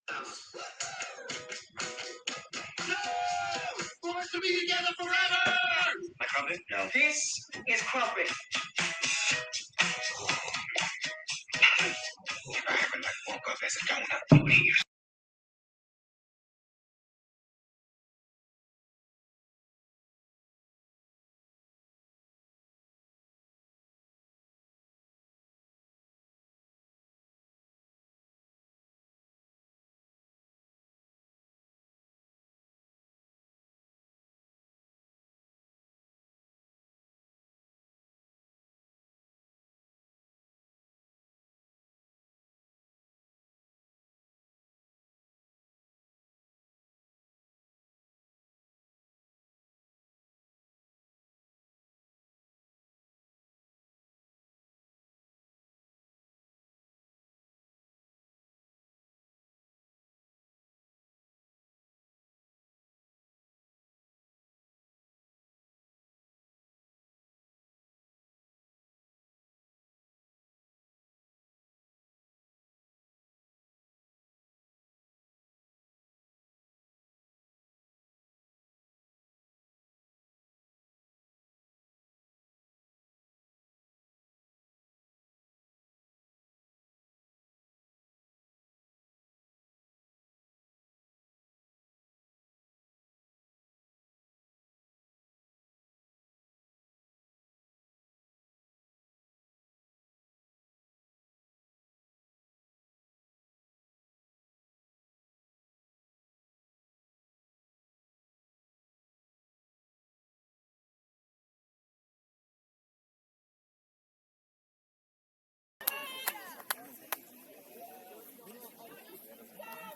Forced to be together forever! My crumpet? No. This is crumpet. I haven't woke up as a donut, please.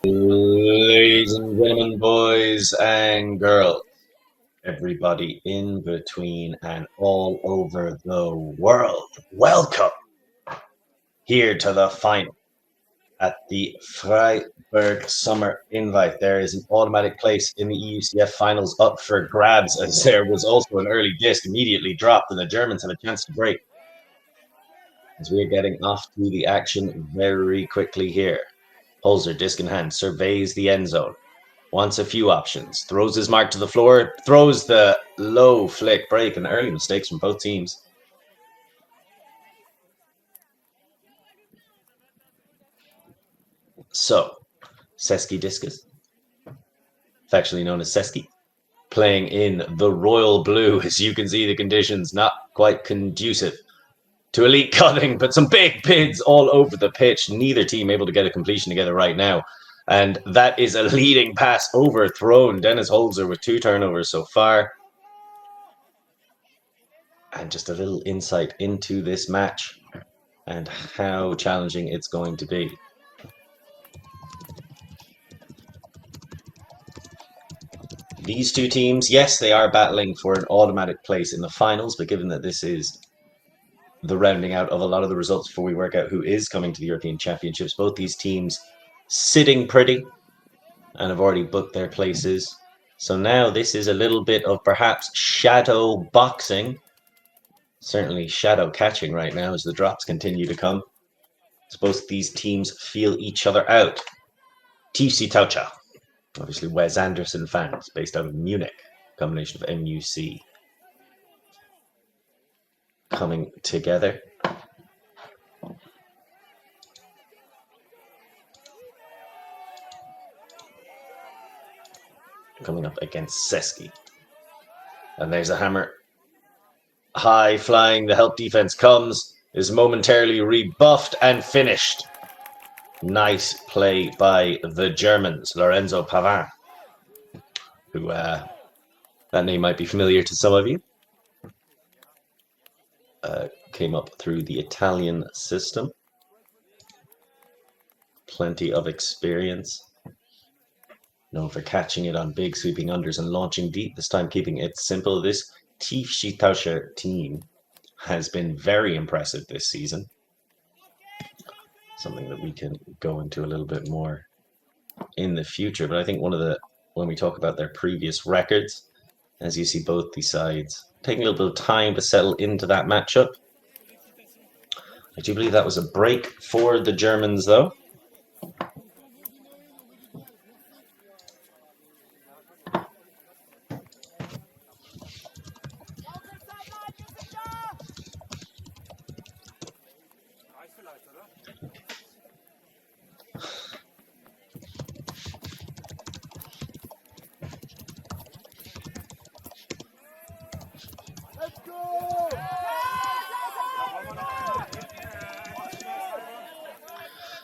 Ladies and gentlemen, boys and girls, everybody in between and all over the world, welcome here to the final at the Freiburg Summer Invite. There is an automatic place in the EUCF finals up for grabs, as there was also an early disc immediately dropped, and the Germans have a chance to break. As we are getting off to the action very quickly here. Holzer, disc in hand, surveys the end zone. Wants a few options. Throws his mark to the floor. Throws the low flick break, and early mistakes from both teams. So, Sesquidistus, affectionately known as Sesky, playing in the royal blue. As you can see, the conditions not quite conducive to elite cutting, but some big bids all over the pitch. Neither team able to get a completion together right now. And that is a leading pass overthrown. Dennis Holzer with 2 turnovers so far. And just a little insight into this match and how challenging it's going to be. These two teams, yes, they are battling for an automatic place in the finals, but given that this is the rounding out of a lot of the results before we work out who is coming to the European Championships, both these teams sitting pretty and have already booked their places. So now this is a little bit of perhaps shadow boxing. Certainly shadow catching right now as the drops continue to come. As both these teams feel each other out. Tiefseetaucher, obviously Wes Anderson fans, based out of Munich, combination of MUC. Coming together. Coming up against Sesky. And there's a hammer. High flying, the help defense comes, is momentarily rebuffed and finished. Nice play by the Germans, Lorenzo Pavin, who that name might be familiar to some of you. Came up through the Italian system. Plenty of experience. Known for catching it on big sweeping unders and launching deep, this time keeping it simple. This Tiefseetaucher team has been very impressive this season. Something that we can go into a little bit more in the future. But I think when we talk about their previous records, as you see both these sides taking a little bit of time to settle into that matchup. I do believe that was a break for the Germans, though.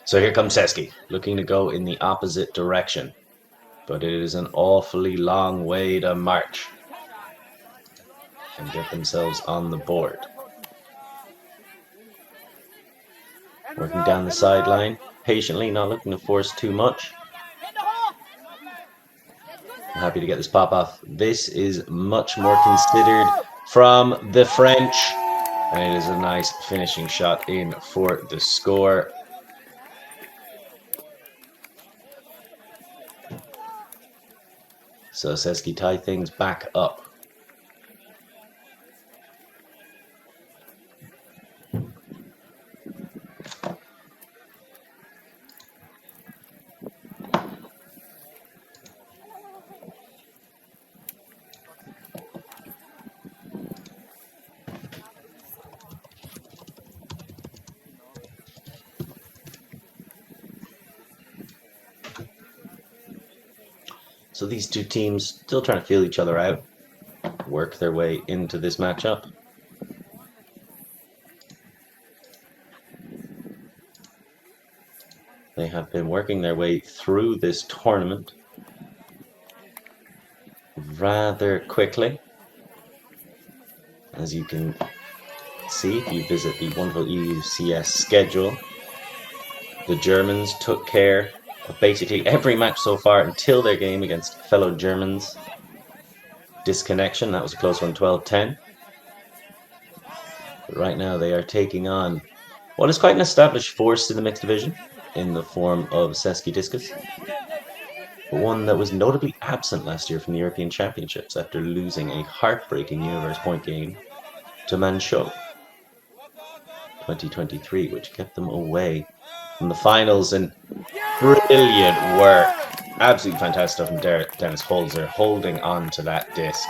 So here comes Seski, looking to go in the opposite direction. But it is an awfully long way to march and get themselves on the board. Working down the sideline, patiently, not looking to force too much. I'm happy to get this pop off. This is much more considered from the French. And it is a nice finishing shot in for the score. So Seski tie things back up. So these two teams still trying to feel each other out, work their way into this matchup. They have been working their way through this tournament rather quickly. As you can see, if you visit the wonderful EUCS schedule, the Germans took care of basically every match so far until their game against fellow Germans. Disconnection, that was a close one, 12-10. But right now they are taking on what is quite an established force in the mixed division in the form of Sesquidistus, but one that was notably absent last year from the European Championships after losing a heartbreaking universe point game to Manchot 2023, which kept them away from the finals. And brilliant work, absolutely fantastic stuff from Dennis Holzer, holding on to that disc,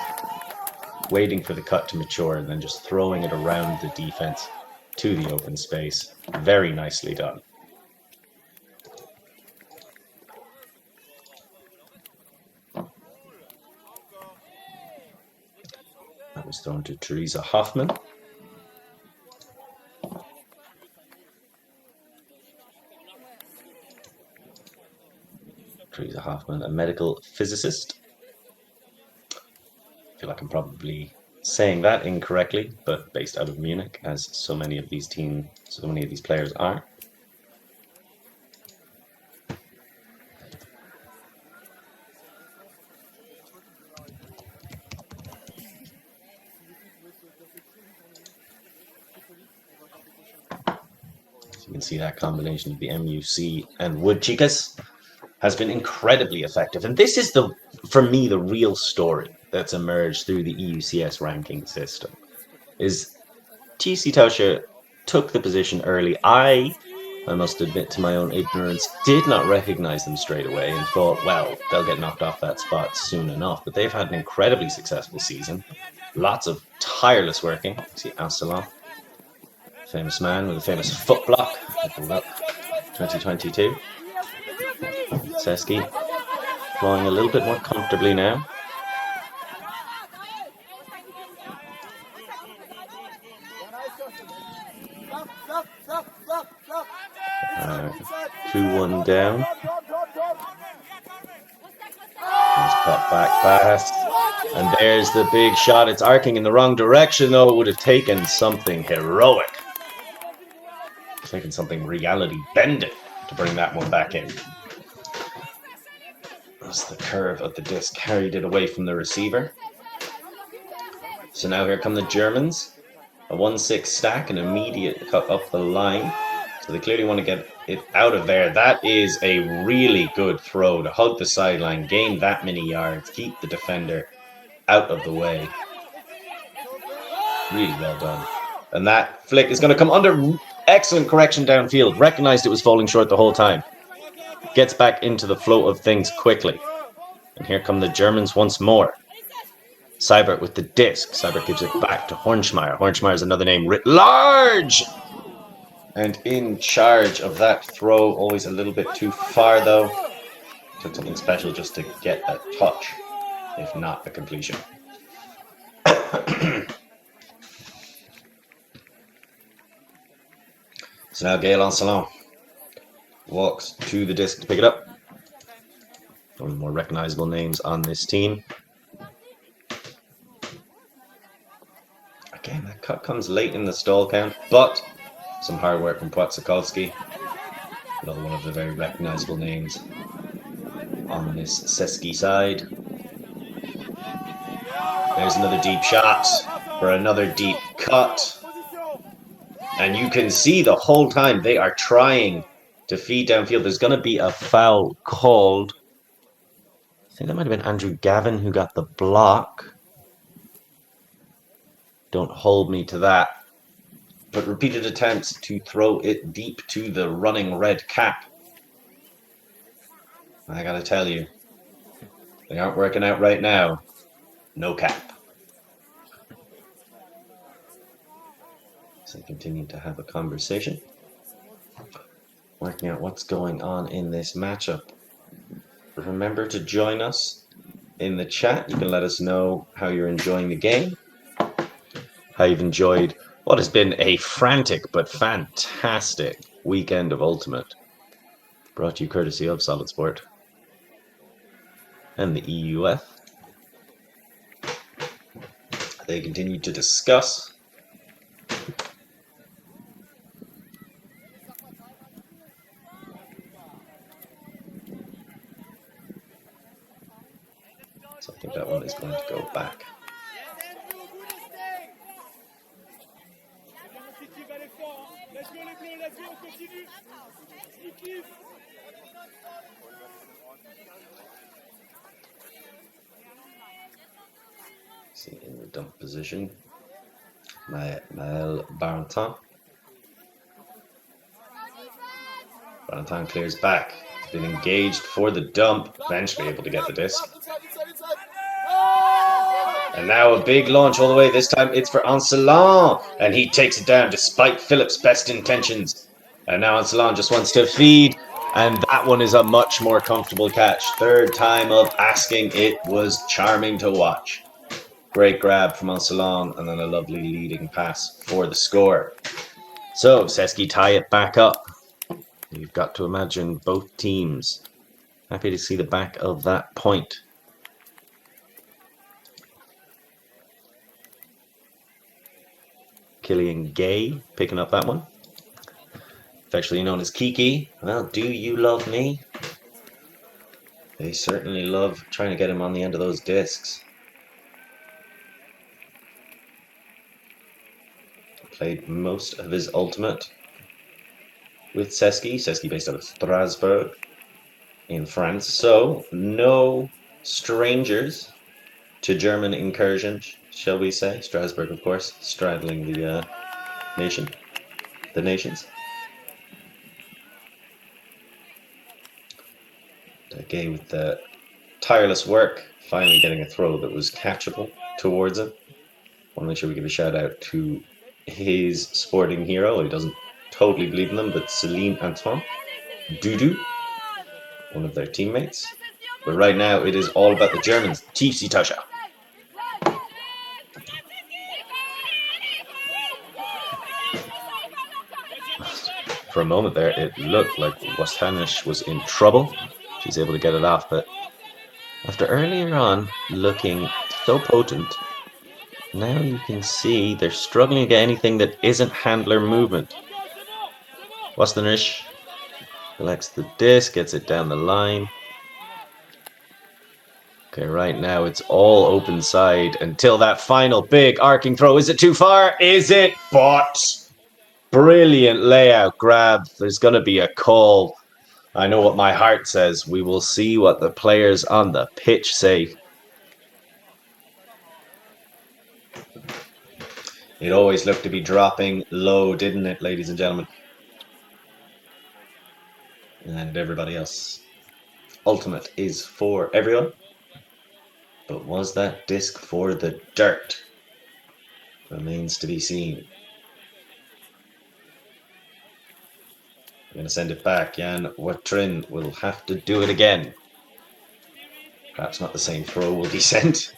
waiting for the cut to mature, and then just throwing it around the defense to the open space. Very nicely done. That was thrown to Teresa Hoffman. Teresa Hoffman, a medical physicist. I feel like I'm probably saying that incorrectly, but based out of Munich, as so many of these players are. You can see that combination of the MUC and wood chicas has been incredibly effective. And this is, for me, the real story that's emerged through the EUCS ranking system. Is Tiefseetaucher took the position early. I must admit to my own ignorance, did not recognize them straight away and thought, well, they'll get knocked off that spot soon enough. But they've had an incredibly successful season. Lots of tireless working. See Absalom, famous man with a famous foot block. 2022. Seski flying a little bit more comfortably now. Two one down. Nice pop back pass. And there's the big shot. It's arcing in the wrong direction, though. It would have taken something heroic. Taken something reality bending to bring that one back in. As the curve of the disc carried it away from the receiver. So now here come the Germans. A 1-6 stack, an immediate cut up the line. So they clearly want to get it out of there. That is a really good throw to hug the sideline, gain that many yards, keep the defender out of the way. Really well done. And that flick is going to come under. Excellent correction downfield. Recognized it was falling short the whole time. Gets back into the flow of things quickly. And here come the Germans once more. Seibert with the disc. Seibert gives it back to Hornschmeyer. Hornschmeyer is another name writ large. And in charge of that throw. Always a little bit too far, though. Took something special just to get a touch, if not a completion. So now Gaël Ancelon walks to the disc to pick it up. One of the more recognizable names on this team. Again, that cut comes late in the stall count, but some hard work from Płatsikowski. Another one of the very recognizable names on this Seski side. There's another deep shot for another deep cut. And you can see the whole time they are trying to feed downfield. There's going to be a foul called. I think that might have been Andrew Gavin who got the block. Don't hold me to that. But repeated attempts to throw it deep to the running red cap. I gotta tell you, they aren't working out right now. No cap. So continue to have a conversation. Working out what's going on in this matchup. Remember to join us in the chat. You can let us know how you're enjoying the game. How you've enjoyed what has been a frantic but fantastic weekend of Ultimate. Brought to you courtesy of Solid Sport and the EUF. They continue to discuss. So I think that one is going to go back. See, in the dump position, Maël Barentin. Barentin clears back. He's been engaged for the dump, eventually able to get the disc. And now a big launch all the way. This time it's for Ancelin, and he takes it down despite Philip's best intentions. And now Ancelin just wants to feed, and that one is a much more comfortable catch. Third time of asking, it was charming to watch. Great grab from Ancelin, and then a lovely leading pass for the score. So Seski tie it back up. You've got to imagine both teams happy to see the back of that point. Killian Gay picking up that one. Affectionately known as Kiki. Well, do you love me? They certainly love trying to get him on the end of those discs. Played most of his Ultimate with Seski. Seski based out of Strasbourg in France. So, no strangers to German incursion, shall we say. Strasbourg, of course, straddling the nations. Gay with the tireless work, finally getting a throw that was catchable towards him. Want to make sure we give a shout out to his sporting hero. He doesn't totally believe in them, but Céline Antoine Dudu, one of their teammates. But right now, it is all about the Germans. Tiefseetaucher. For a moment there, it looked like Wastanish was in trouble. She's able to get it off, but after earlier on looking so potent, now you can see they're struggling to get anything that isn't handler movement. Wastanish collects the disc, gets it down the line. Okay, right now it's all open side until that final big arcing throw. Is it too far? Is it? But brilliant layout grab. There's going to be a call. I know what my heart says. We will see what the players on the pitch say. It always looked to be dropping low, didn't it, ladies and gentlemen? And everybody else. Ultimate is for everyone. But was that disc for the dirt? Remains to be seen. I'm going to send it back. Jan Watrin will have to do it again. Perhaps not the same throw will be sent.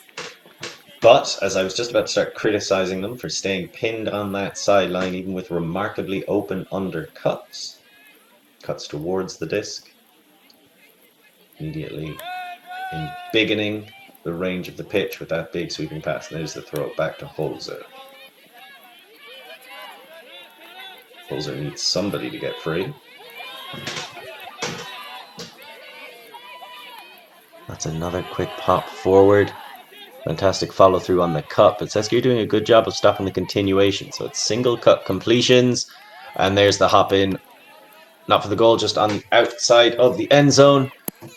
But as I was just about to start criticizing them for staying pinned on that sideline, even with remarkably open undercuts, Cuts towards the disc. Immediately embiggening the range of the pitch with that big sweeping pass. And there's the throw back to Holzer. Holzer needs somebody to get free. That's another quick pop forward. Fantastic follow through on the cut, but Sesquidistus doing a good job of stopping the continuation. So it's single cut completions, and there's the hop in. Not for the goal, just on the outside of the end zone.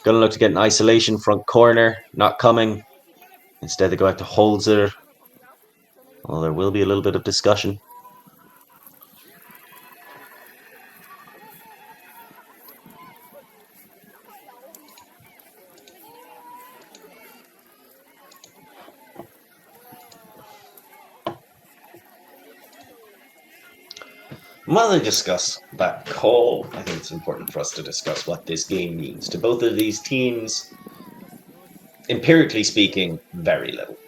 Gonna look to get an isolation front corner, not coming. Instead they go back to Holzer. Well, there will be a little bit of discussion. While I discuss that call, I think it's important for us to discuss what this game means to both of these teams. Empirically speaking, very little.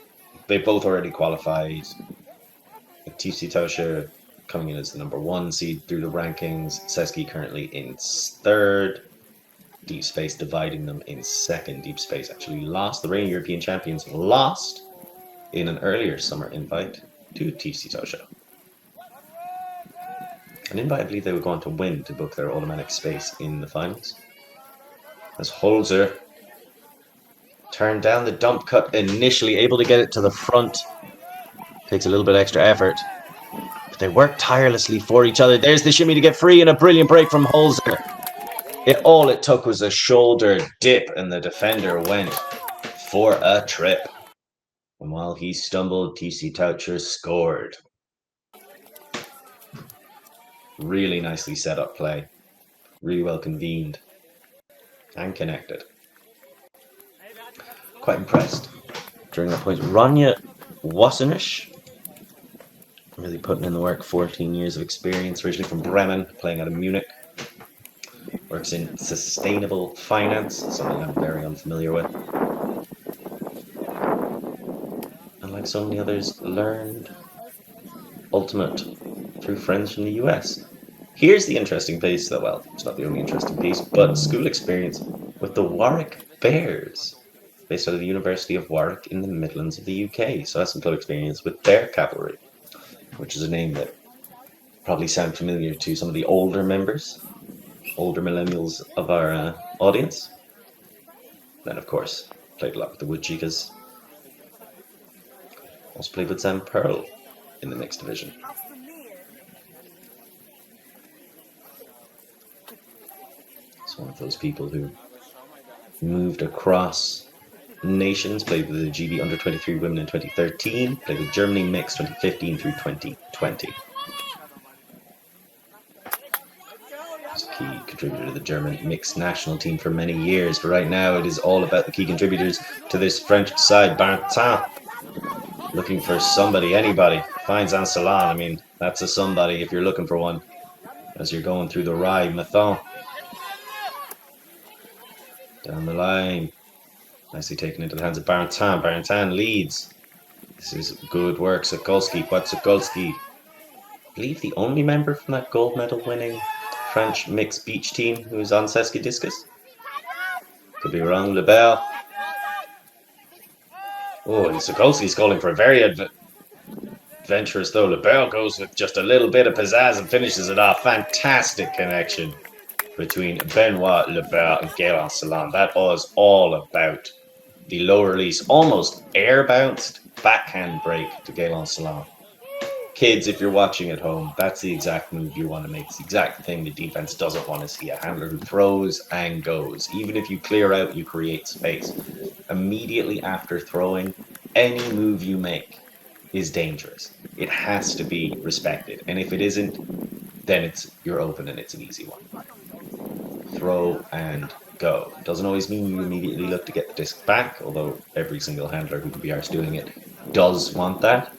They both already qualified. Tiefseetaucher coming in as the number 1 seed through the rankings. Sesquidistus currently in 3rd. Deep Space dividing them in 2nd. Deep Space actually lost. The reigning European champions lost in an earlier summer invite to Tiefseetaucher. An invite I believe they were going to win to book their automatic space in the finals. As Holzer turned down the dump cut initially, able to get it to the front. Takes a little bit extra effort. But they work tirelessly for each other. There's the shimmy to get free and a brilliant break from Holzer. All it took was a shoulder dip and the defender went for a trip. And while he stumbled, Tiefseetaucher scored. Really nicely set up play. Really well convened. And connected. Quite impressed during that point. Ronja Wasenisch, really putting in the work. 14 years of experience, originally from Bremen, playing out of Munich. Works in sustainable finance, something I'm very unfamiliar with. And like so many others, learned Ultimate through friends from the US. Here's the interesting piece, though. Well, it's not the only interesting piece, but school experience with the Warwick Bears, based out of the University of Warwick in the Midlands of the UK. So that's some club experience with their cavalry, which is a name that probably sound familiar to some of the older members, older millennials of our audience. Then, of course, played a lot with the Woodchicas. Also played with Sam Pearl in the mixed division. It's one of those people who moved across nations, played with the GB Under-23 women in 2013, played with Germany mixed 2015 through 2020. Was a key contributor to the German mixed national team for many years, but right now it is all about the key contributors to this French side. Bartin, looking for somebody, anybody. Finds Ancelan, I mean, that's a somebody if you're looking for one, as you're going through the ride. Mathon. Down the line. Nicely taken into the hands of Bartin. Bartin leads. This is good work. Sokolski. What Sokolski? I believe the only member from that gold medal winning French mixed beach team who is on Sesquidistus. Could be wrong. Lebel. Oh, and Sokolski's calling for a very adventurous throw. Lebel goes with just a little bit of pizzazz and finishes it off. Fantastic connection between Benoit Lebel and Gaël Ancelan. That was all about the low release, almost air bounced backhand break to Gaël Ancelan. Kids, if you're watching at home, that's the exact move you want to make. It's the exact thing the defense doesn't want to see. A handler who throws and goes. Even if you clear out, you create space. Immediately after throwing, any move you make is dangerous. It has to be respected. And if it isn't, then you're open and it's an easy one. Throw and go. Doesn't always mean you immediately look to get the disc back, although every single handler who can be arsed doing it does want that.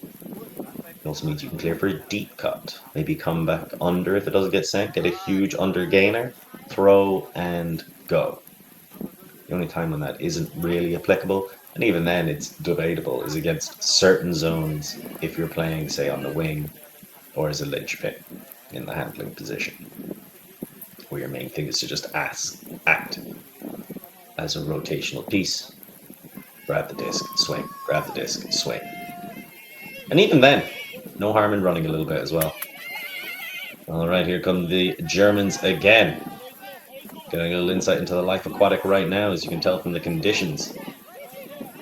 It also means you can clear for a deep cut. Maybe come back under if it doesn't get sent, get a huge under gainer, throw and go. The only time when that isn't really applicable, and even then it's debatable, is against certain zones if you're playing, say, on the wing or as a linchpin in the handling position. where your main thing is to just act as a rotational piece. Grab the disc, swing, grab the disc, swing. And even then, no harm in running a little bit as well. All right, here come the Germans again. Getting a little insight into the life aquatic right now, as you can tell from the conditions.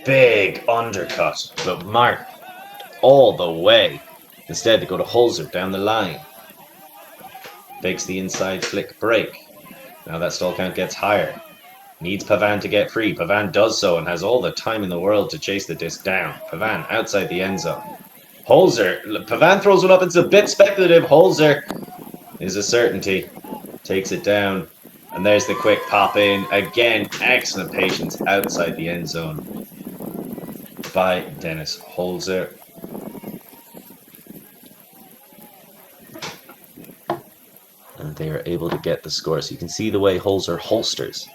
Big undercut, but Mark all the way. Instead, they go to Holzer down the line. Fakes the inside flick break. Now that stall count gets higher. Needs Pavan to get free. Pavan does so and has all the time in the world to chase the disc down. Pavan outside the end zone. Holzer. Pavan throws one up. It's a bit speculative. Holzer is a certainty. Takes it down. And there's the quick pop in. Again, excellent patience outside the end zone by Dennis Holzer. And they are able to get the score. So you can see the way Holzer holsters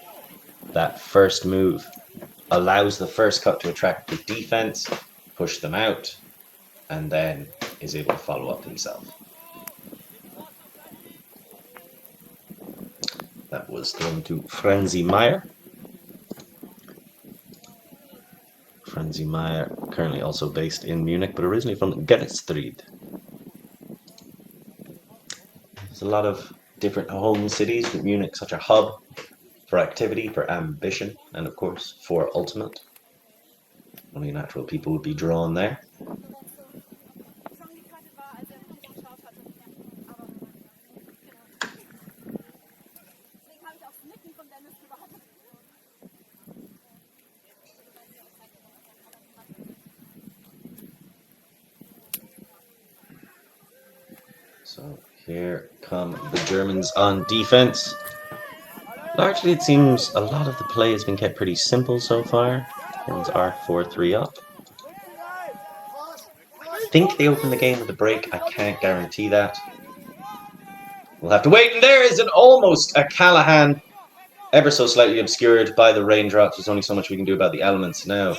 that first move. Allows the first cut to attract the defense, push them out, and then is able to follow up himself. That was thrown to Franzi Meyer. Franzi Meyer, currently also based in Munich, but originally from Geretsried. There's a lot of different home cities, with Munich such a hub for activity, for ambition, and of course for ultimate. Only natural people would be drawn there. So here come the Germans on defense. Largely, it seems a lot of the play has been kept pretty simple so far. Germans are 4-3 up. I think they opened the game with a break. I can't guarantee that. We'll have to wait. And there is an almost a Callahan, ever so slightly obscured by the raindrops. There's only so much we can do about the elements now.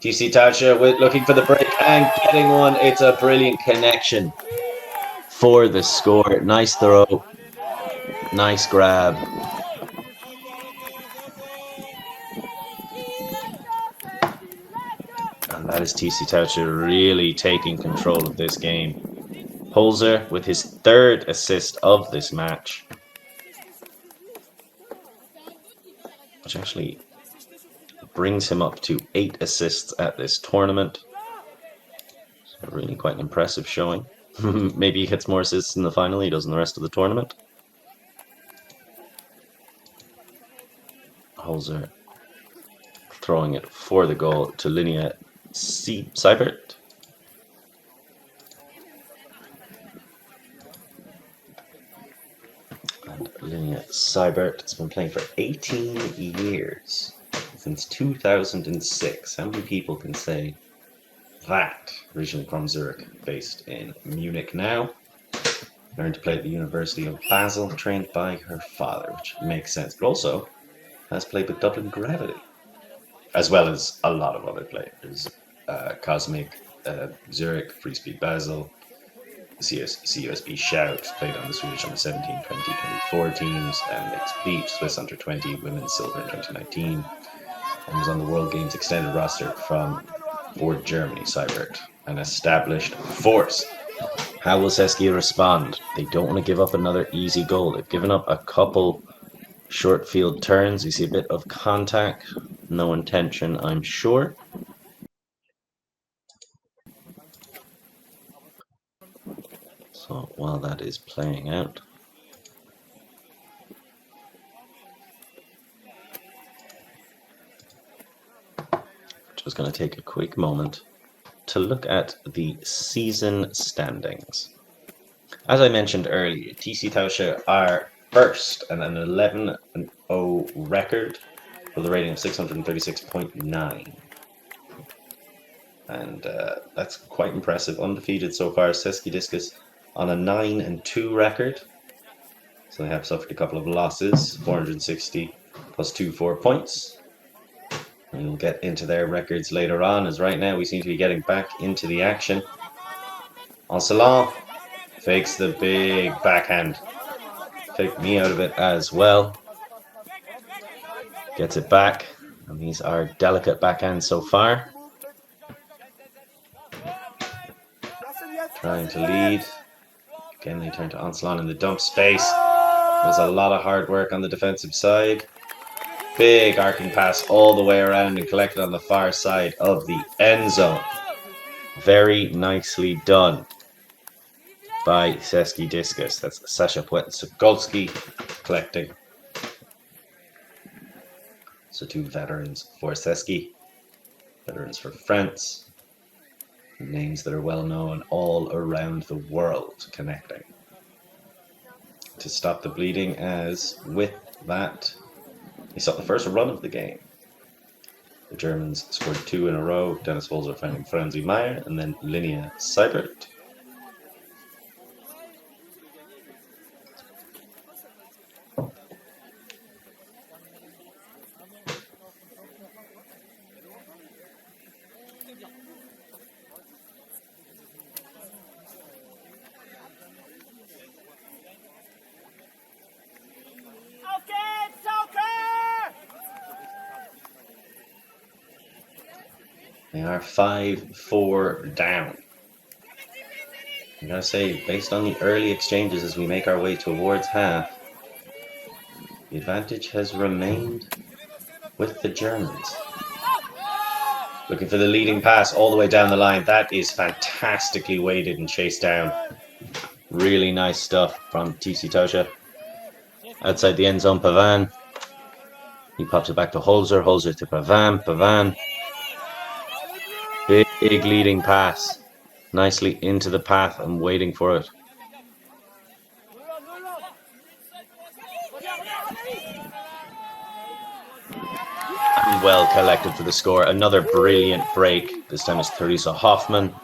Tiefseetaucher looking for the break and getting one. It's a brilliant connection for the score. Nice throw. Nice grab. And that is Tiefseetaucher really taking control of this game. Holzer with his third assist of this match, which actually brings him up to 8 assists at this tournament. So really quite an impressive showing. Maybe he hits more assists in the final than he does in the rest of the tournament. Holzer throwing it for the goal to Linnea Seibert. And Linnea Seibert has been playing for 18 years, since 2006. How many people can say that? Originally from Zurich, based in Munich now. Learned to play at the University of Basel, trained by her father, which makes sense. But also has played with Dublin Gravity, as well as a lot of other players. Cosmic, Zurich, Free Speed Basel, CUSB Shout, played on the Swedish under 17, 20, 24 teams, and Mixed Beach, Swiss under 20, Women's Silver in 2019, and was on the World Games extended roster for Germany. Seibert, an established force. How will Sesquia respond? They don't want to give up another easy goal. They've given up a couple short field turns. You see a bit of contact. No intention, I'm sure. So while that is playing out, just going to take a quick moment to look at the season standings. As I mentioned earlier, Tiefseetaucher are first and an 11-0 record with a rating of 636.9. And that's quite impressive. Undefeated so far. Sesquidistus on a 9-2 record. So they have suffered a couple of losses. 460 plus 4 points. And we'll get into their records later on, as right now we seem to be getting back into the action. Ancelon fakes the big backhand. take me out of it as well. Gets it back. And these are delicate backhands so far. Trying to lead. Again, they turn to Onslaught in the dump space. There's a lot of hard work on the defensive side. Big arcing pass all the way around and collected on the far side of the end zone. Very nicely done by Sesquidistus. That's Sasha Płetgolski collecting. So 2 veterans for Sesky, veterans for France. Names that are well known all around the world connecting. To stop the bleeding, as with that, he saw the first run of the game. The Germans scored 2 in a row. Dennis Wolzer finding Franzi Meyer and then Linnea Seibert. They are 5-4 down. I gotta say, based on the early exchanges as we make our way towards half, the advantage has remained with the Germans. Looking for the leading pass all the way down the line. That is fantastically weighted and chased down. Really nice stuff from Tiefseetaucher. Outside the end zone, Pavan. He pops it back to Holzer. Holzer to Pavan. Pavan. Big leading pass. Nicely into the path and waiting for it. And well collected for the score. Another brilliant break. This time it's Theresa Hoffmann.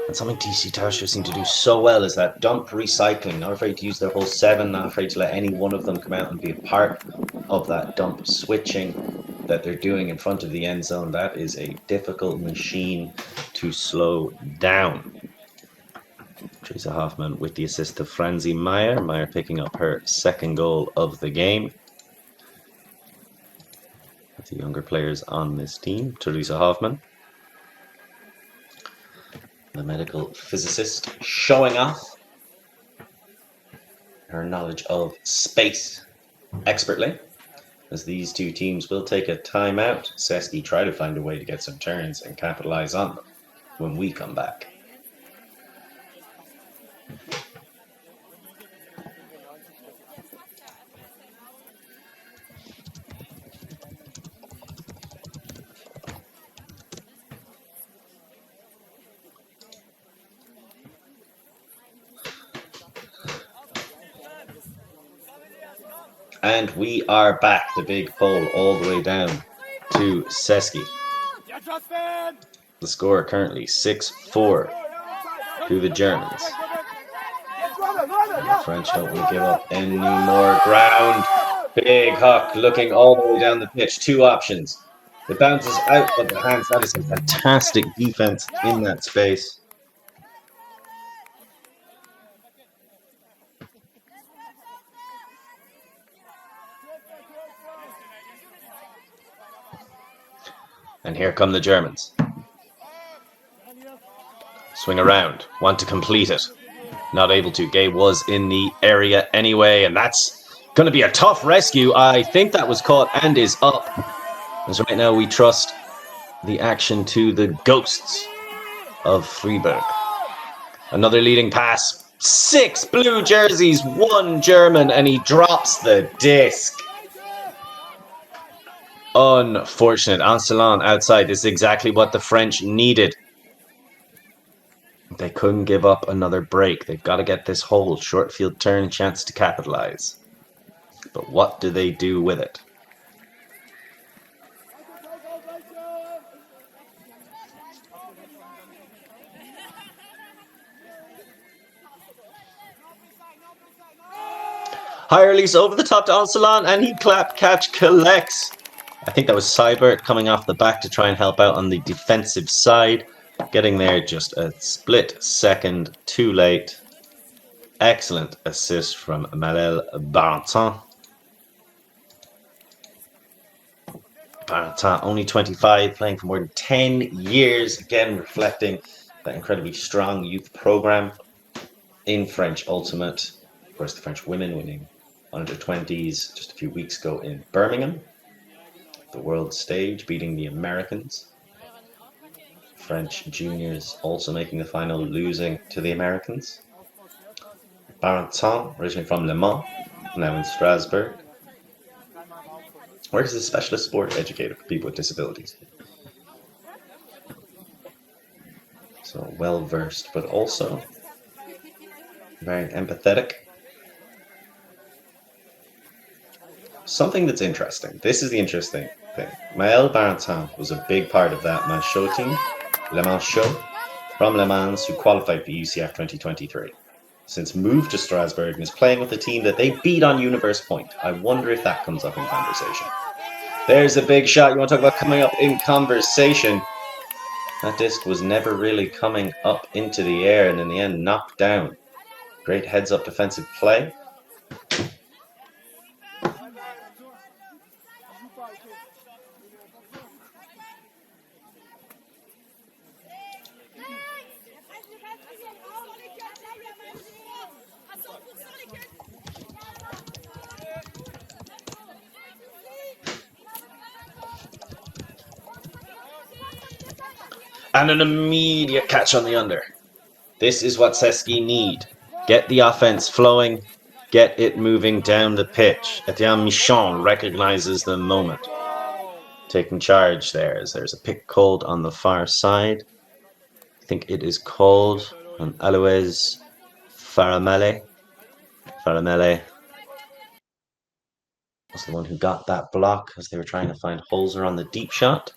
And something Tiefseetaucher seem to do so well is that dump recycling. Not afraid to use their whole 7. Not afraid to let any one of them come out and be a part of that dump switching that they're doing in front of the end zone. That is a difficult machine to slow down. Theresa Hoffmann with the assist to Franzi Meyer. Meyer picking up her 2nd goal of the game. The younger players on this team. Theresa Hoffmann, the medical physicist, showing off her knowledge of space expertly. As these 2 teams will take a timeout, Sesky try to find a way to get some turns and capitalize on them when we come back. And we are back. The big pull all the way down to Sesky. The score currently 6-4 to the Germans. The French don't want to give up any more ground. Big Huck looking all the way down the pitch. 2 options. It bounces out of the hands. That is a fantastic defense in that space. And here come the Germans. Swing around. Want to complete it. Not able to. Gay was in the area anyway. And that's going to be a tough rescue. I think that was caught and is up. As right now we trust the action to the ghosts of Freiburg. Another leading pass. 6 blue jerseys. 1 German. And he drops the disc. Unfortunate. Ancelon outside. This is exactly what the French needed. They couldn't give up another break. They've got to get this whole short field turn chance to capitalize. But what do they do with it? High release over the top to Ancelon, and he catch collects. I think that was Seibert coming off the back to try and help out on the defensive side. Getting there just a split second too late. excellent assist from Malel Barentin. Barentin, only 25, playing for more than 10 years, again reflecting that incredibly strong youth program in French Ultimate. Of course, the French women winning under 20s just a few weeks ago in Birmingham, the world stage, beating the Americans. French juniors also making the final, losing to the Americans. Barentin, originally from Le Mans, now in Strasbourg, works as a specialist sport educator for people with disabilities. So well versed, but also very empathetic. Something that's interesting. This is the interesting thing. Maëlle Barentin was a big part of that Mans Show team, Le Mans Show, from Le Mans, who qualified for EUCS 2023. Since moved to Strasbourg and is playing with a team that they beat on Universe Point. I wonder if that comes up in conversation. There's a big shot. You want to talk about coming up in conversation? That disc was never really coming up into the air and in the end knocked down. Great heads-up defensive play. And an immediate catch on the under. This is what Sesquidistus need. Get the offense flowing, get it moving down the pitch. Etienne Michon recognizes the moment. Taking charge there as there's a pick called on the far side. I think it is called on Alois Faramele. Faramele was the one who got that block as they were trying to find Holzer on the deep shot.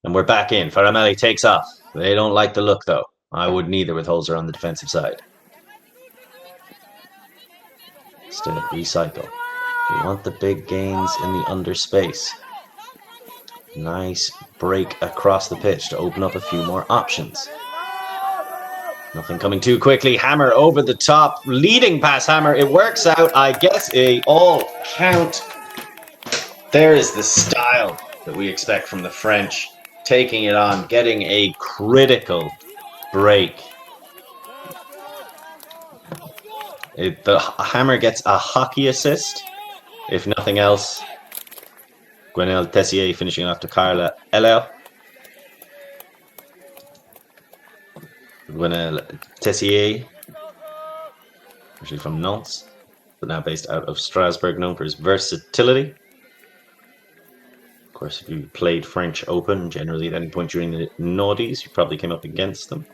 And we're back in. Faramele takes off. They don't like the look, though. I would neither with Holzer on the defensive side. Still recycle. We want the big gains in the under space. Nice break across the pitch to open up a few more options. Nothing coming too quickly. Hammer over the top. Leading pass Hammer. It works out. I guess a all count. There is the style that we expect from the French. Taking it on, getting a critical break. The Hammer gets a hockey assist, if nothing else. Gwenelle Tessier finishing off to Carla Eller. Gwenelle Tessier, actually from Nantes, but now based out of Strasbourg, known for his versatility. Of course, if you played French Open, generally at any point during the noughties, you probably came up against them.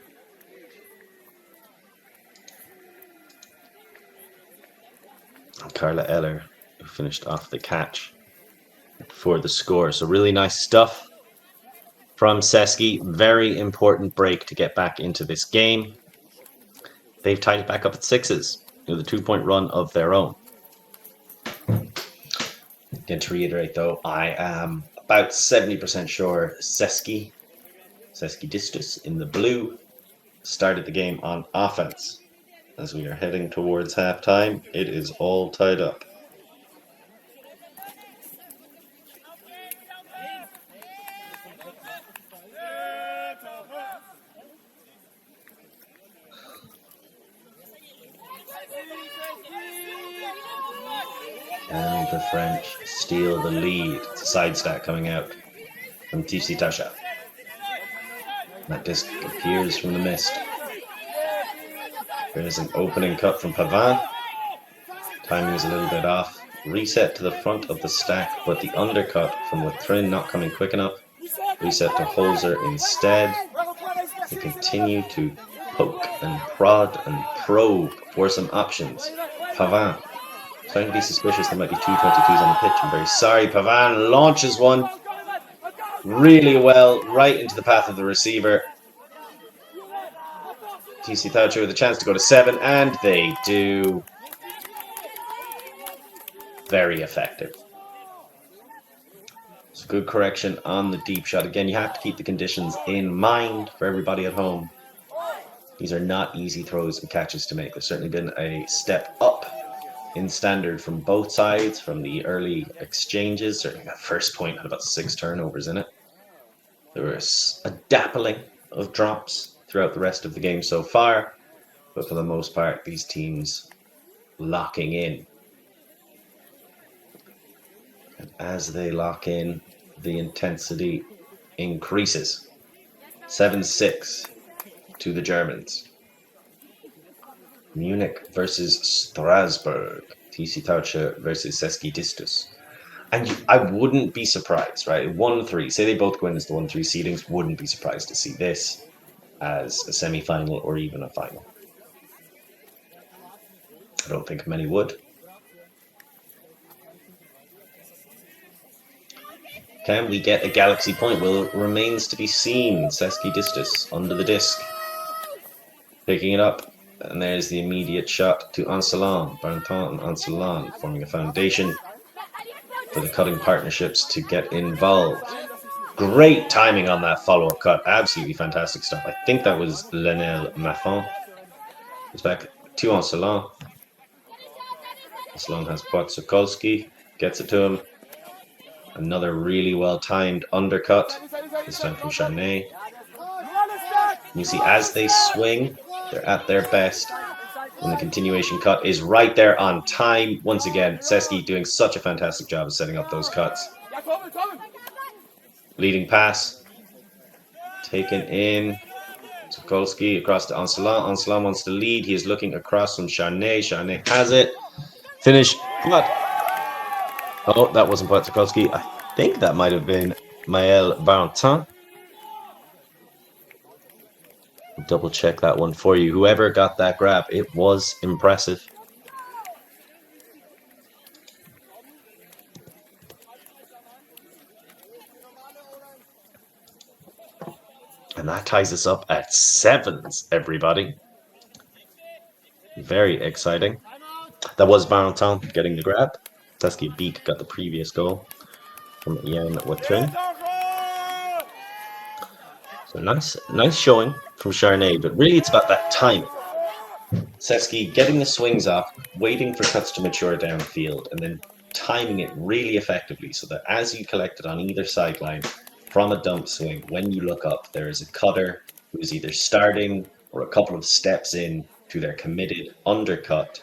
And Carla Eller, who finished off the catch for the score. So really nice stuff from Sesquidistus. Very important break to get back into this game. They've tied it back up at sixes with a 2-point run of their own. Again, to reiterate though, I am about 70% sure Sesquidistus in the blue started the game on offense. As we are heading towards halftime, it is all tied up. And the French steal the lead. It's a side stat coming out from Tiefseetaucher. That disc appears from the mist. There's an opening cut from Pavin. Timing is a little bit off. Reset to the front of the stack, but the undercut from Watrin not coming quick enough. Reset to Holzer instead. They continue to poke and prod and probe for some options. Pavin starting to be suspicious there might be 222s on the pitch. I'm very sorry. Pavin launches one really well right into the path of the receiver. Tiefseetaucher with a chance to go to 7, and they do. Very effective. It's a good correction on the deep shot. Again, you have to keep the conditions in mind for everybody at home. These are not easy throws and catches to make. There's certainly been a step up in standard from both sides from the early exchanges. Certainly that first point had about 6 turnovers in it. There was a dappling of drops throughout the rest of the game so far, but for the most part, these teams locking in. And as they lock in, the intensity increases. 7-6 to the Germans. Munich versus Strasbourg. Tiefseetaucher versus Sesquidistus. And I wouldn't be surprised, right? 1-3. Say they both go in as the 1-3 seedings. Wouldn't be surprised to see this as a semi-final or even a final. I don't think many would. Can we get a galaxy point? Well, it remains to be seen. Sesquidistus under the disc. Picking it up. And there's the immediate shot to Ancelon. Barenton and Ancelon forming a foundation for the cutting partnerships to get involved. Great timing on that follow-up cut. Absolutely fantastic stuff. I think that was Lenel Maffon. It's back to Ancelon. Ancelon has Sokolski. Gets it to him. Another really well-timed undercut. This time from Charnay. You see, as they swing, they're at their best. And the continuation cut is right there on time. Once again, Sesky doing such a fantastic job of setting up those cuts. Leading pass. Taken in. Sokolski across to Ancelon. Ancelon wants to lead. He is looking across from Charnay. Charnay has it. Finish. Cut. Oh, that wasn't Sokolski. I think that might have been Maël Barentin. Double check that one for you. Whoever got that grab, it was impressive. And that ties us up at 7s, everybody. Very exciting. That was Barentin getting the grab. Sesky Beak got the previous goal from Ian Watrin. So nice showing from Charnay, but really it's about that timing. Sesky getting the swings off, waiting for cuts to mature downfield, and then timing it really effectively so that as you collect it on either sideline from a dump swing, when you look up, there is a cutter who is either starting or a couple of steps in to their committed undercut,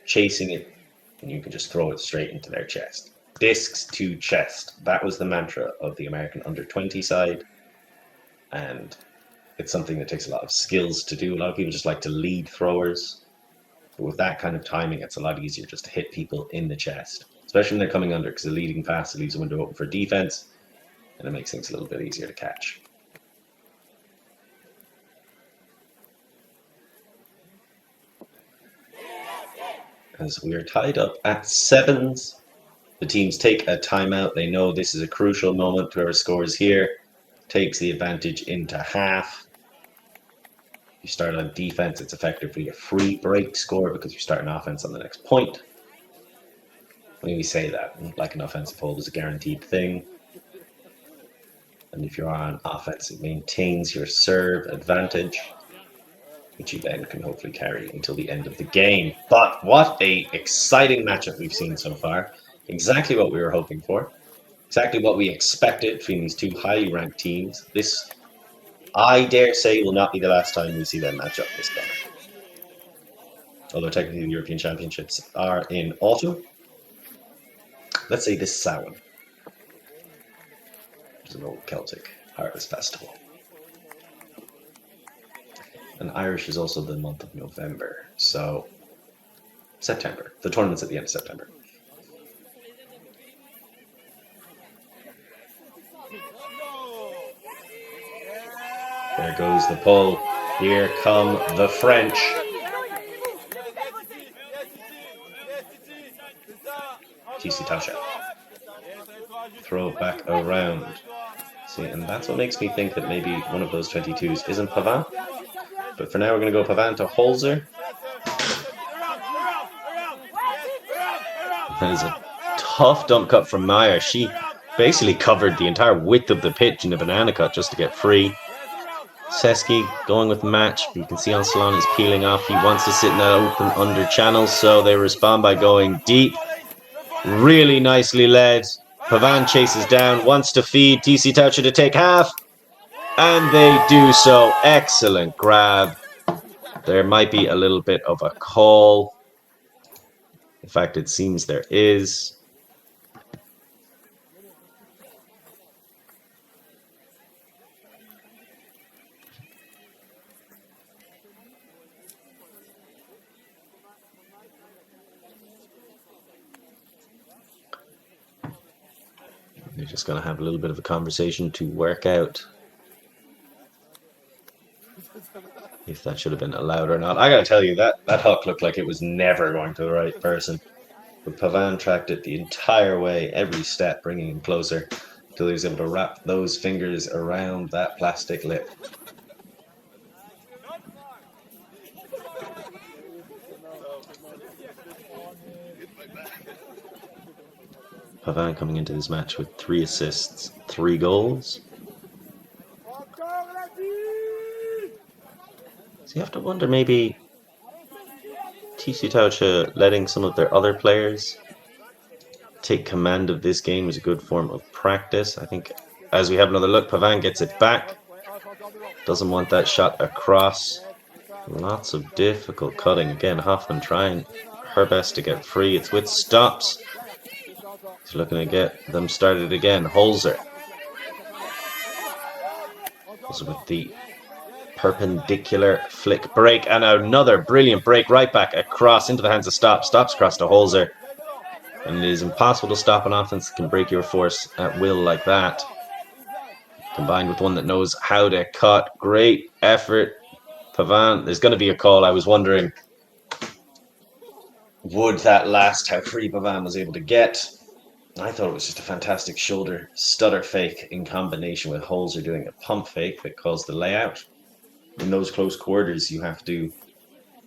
chasing it, and you can just throw it straight into their chest. Discs to chest. That was the mantra of the American under-20 side. And it's something that takes a lot of skills to do. A lot of people just like to lead throwers. But with that kind of timing, it's a lot easier just to hit people in the chest. Especially when they're coming under, because the leading pass leaves a window open for defense. And it makes things a little bit easier to catch. As we are tied up at 7s, the teams take a timeout. They know this is a crucial moment. Whoever scores here takes the advantage into half. You start on defense, it's effectively a free break score because you start an offense on the next point. When we say that, like an offensive hold is a guaranteed thing. And if you're on offense, it maintains your serve advantage, which you then can hopefully carry until the end of the game. But what a exciting matchup we've seen so far. Exactly what we were hoping for. Exactly what we expected between these two highly ranked teams. This, I dare say, will not be the last time we see them match up this summer. Although technically the European Championships are in autumn. Let's say this Samhain, which is an old Celtic harvest festival. And Irish is also the month of November, so September. The tournament's at the end of September. There goes the pull. Here come the French. Tiefseetaucher. Throw back around. See, and that's what makes me think that maybe one of those 22s isn't Pavin. But for now, we're going to go Pavin to Holzer. That is a tough dump cut from Meyer. She basically covered the entire width of the pitch in a banana cut just to get free. Seski going with the match. But you can see on Salon he's peeling off. He wants to sit in that open under channel, so they respond by going deep. Really nicely led. Pavan chases down, wants to feed Tiefseetaucher to take half. And they do so. Excellent grab. There might be a little bit of a call. In fact, it seems there is. They're just going to have a little bit of a conversation to work out if that should have been allowed or not. I got to tell you, that hook looked like it was never going to the right person. But Pavan tracked it the entire way, every step, bringing him closer until he was able to wrap those fingers around that plastic lip. Pavan coming into this match with 3 assists, 3 goals. So you have to wonder, maybe Tiefseetaucher letting some of their other players take command of this game is a good form of practice. I think as we have another look, Pavan gets it back. Doesn't want that shot across. Lots of difficult cutting. Again, Hoffman trying her best to get free. It's with stops. He's looking to get them started again. Holzer. Also with the perpendicular flick break. And another brilliant break right back across into the hands of Stops. Stops across to Holzer. And it is impossible to stop an offense that can break your force at will like that. Combined with one that knows how to cut. Great effort. Pavan, there's going to be a call. I was wondering, would that last how free Pavan was able to get? I thought it was just a fantastic shoulder stutter fake in combination with Holzer doing a pump fake that caused the layout. In those close quarters, you have to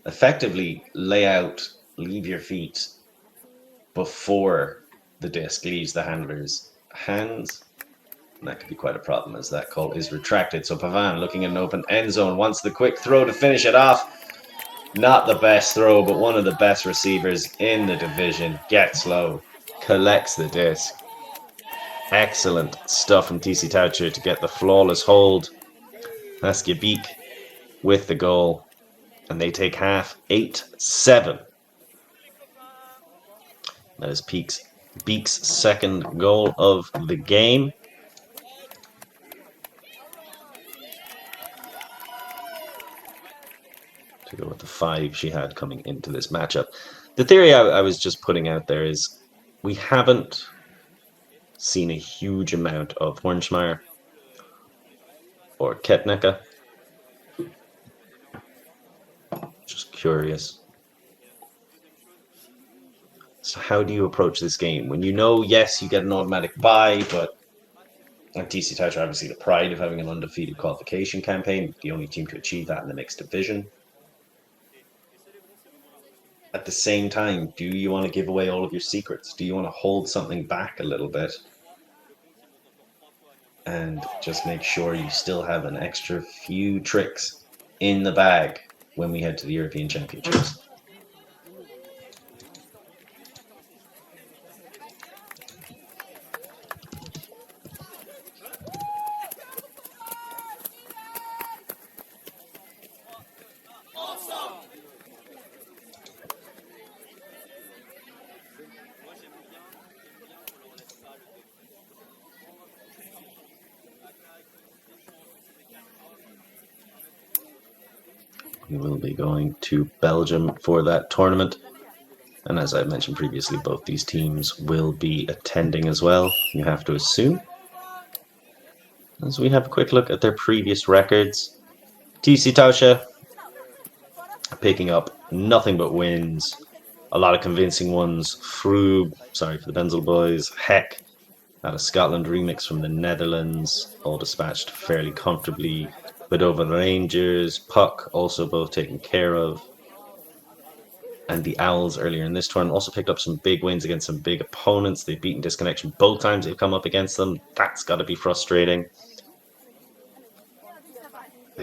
effectively lay out, leave your feet before the disc leaves the handler's hands. And that could be quite a problem as that call is retracted. So Pavan looking at an open end zone, wants the quick throw to finish it off. Not the best throw, but one of the best receivers in the division. Gets low, collects the disc. Excellent stuff from Tiefseetaucher to get the flawless hold. Sesquidistus with the goal. And they take half 8-7. That is Beek's second goal of the game. To go with the 5 she had coming into this matchup. The theory I was just putting out there is we haven't seen a huge amount of Hornschmeyer or Ketnecke. Just curious. So how do you approach this game? When you know, yes, you get an automatic bye, but Tiefseetaucher obviously the pride of having an undefeated qualification campaign, the only team to achieve that in the mixed division. At the same time, do you want to give away all of your secrets? Do you want to hold something back a little bit? And just make sure you still have an extra few tricks in the bag when we head to the European Championships. We will be going to Belgium for that tournament. And as I mentioned previously, both these teams will be attending as well, you have to assume. As we have a quick look at their previous records, Tiefseetaucher picking up nothing but wins. A lot of convincing ones. Froob, sorry for the Benzel boys. Heck, out of Scotland, remix from the Netherlands, all dispatched fairly comfortably. But over the Rangers, Puck also both taken care of. And the Owls earlier in this tournament also picked up some big wins against some big opponents. They've beaten Disconnection both times they've come up against them. That's got to be frustrating.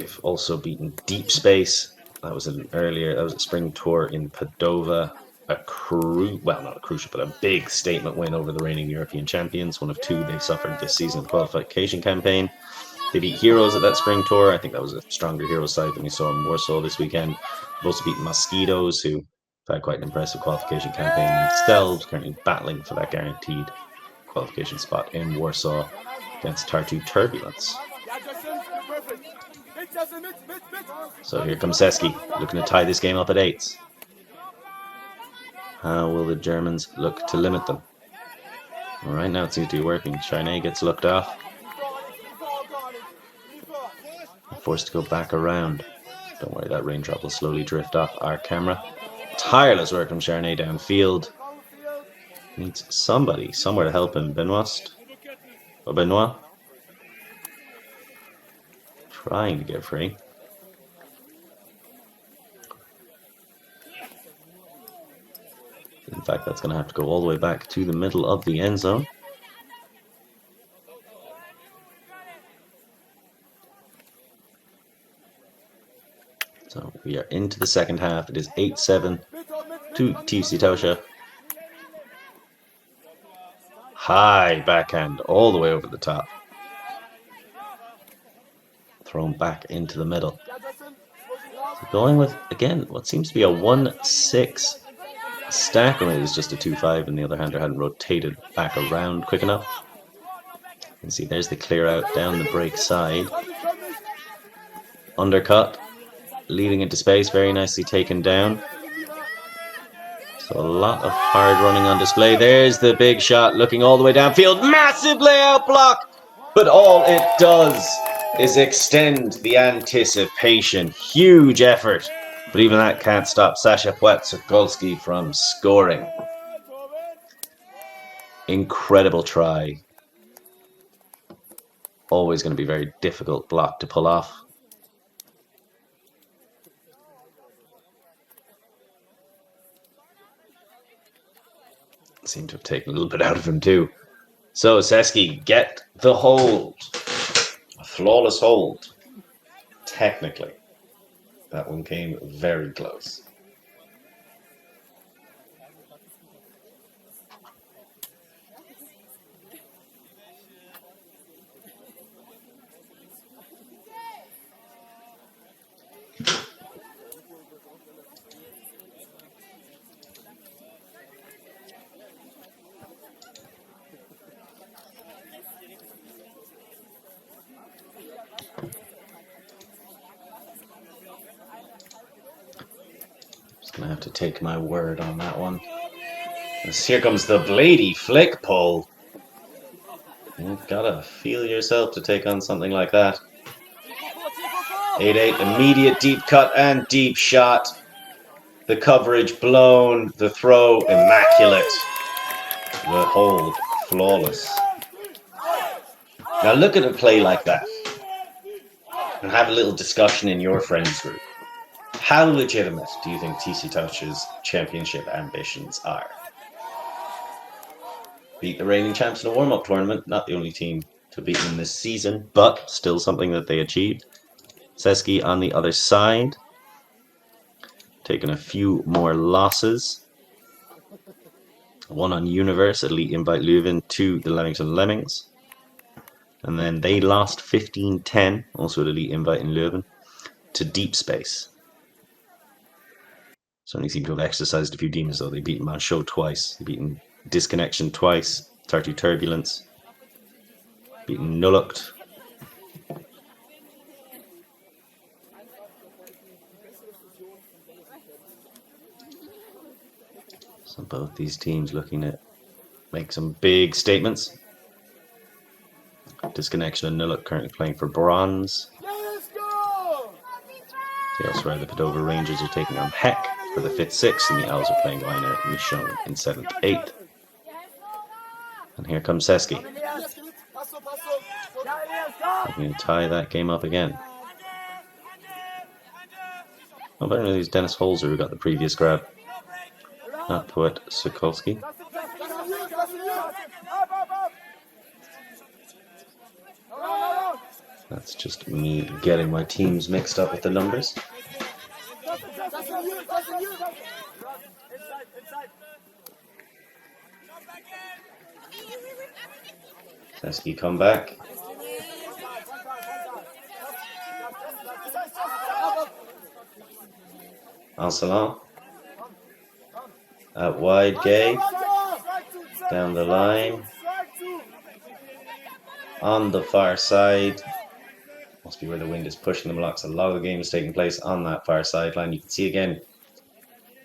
They've also beaten Deep Space. That was a spring tour in Padova. Not a crucial, but a big statement win over the reigning European champions. One of two they've suffered this season in the qualification campaign. They beat Heroes at that spring tour. I think that was a stronger Heroes side than we saw in Warsaw this weekend. They've also beaten Mosquitoes, who had quite an impressive qualification campaign themselves, currently battling for that guaranteed qualification spot in Warsaw against Tartu Turbulence. So here comes Seski, looking to tie this game up at 8. How will the Germans look to limit them? Well, right now it seems to be working. Charnay gets looked off. Forced to go back around. Don't worry, that raindrop will slowly drift off our camera. Tireless work from Charnay downfield. Needs somebody, somewhere to help him. Benoit? Trying to get free. In fact, that's going to have to go all the way back to the middle of the end zone. So we are into the second half. It is 8-7 to Tiefseetaucher. High backhand all the way over the top. Thrown back into the middle. So going with, again, what seems to be a 1-6 stack. Or maybe it was just a 2-5 and the other hander hadn't rotated back around quick enough. You can see there's the clear out down the break side. Undercut. Leading into space, very nicely taken down. So a lot of hard running on display. There's the big shot, looking all the way downfield. Massive layout block! But all it does is extend the anticipation. Huge effort. But even that can't stop Sasha Płetsokolski from scoring. Incredible try. Always going to be a very difficult block to pull off. Seemed to have taken a little bit out of him too. So Seski get the hold. A flawless hold. Technically. That one came very close. Gonna have to take my word on that one. Here comes the Blady flick pull. You've gotta feel yourself to take on something like that. 8-8, immediate deep cut and deep shot. The coverage blown, the throw immaculate. The hold flawless. Now look at a play like that and have a little discussion in your friends group. How legitimate do you think Tiefseetaucher's championship ambitions are? Beat the reigning champs in a warm-up tournament, not the only team to beat them this season, but still something that they achieved. Seski on the other side, taking a few more losses. One on Universe, Elite Invite Leuven to the Leamington Lemmings. And then they lost 15-10, also at Elite Invite in Leuven, to Deep Space. Certainly seem to have exercised a few demons, though. They beat Manchot twice. They beaten Disconnection twice. Tartu Turbulence. Beaten Nullukt. So both these teams looking to make some big statements. Disconnection and Nullukt currently playing for bronze. Elsewhere, the Padova Rangers are taking on Heck for the 5th, 6th, and the Owls are playing Weiner Michon in 7th, 8th. And here comes Seski. Looking to tie that game up again. Oh, apparently it's Dennis Holzer who got the previous grab. Not Płetsokolski. That's just me getting my teams mixed up with the numbers. Sesky come back. Anselon. Out wide, Gay. Down the line. On the far side. Must be where the wind is pushing the blocks. A lot of the game is taking place on that far sideline. You can see again,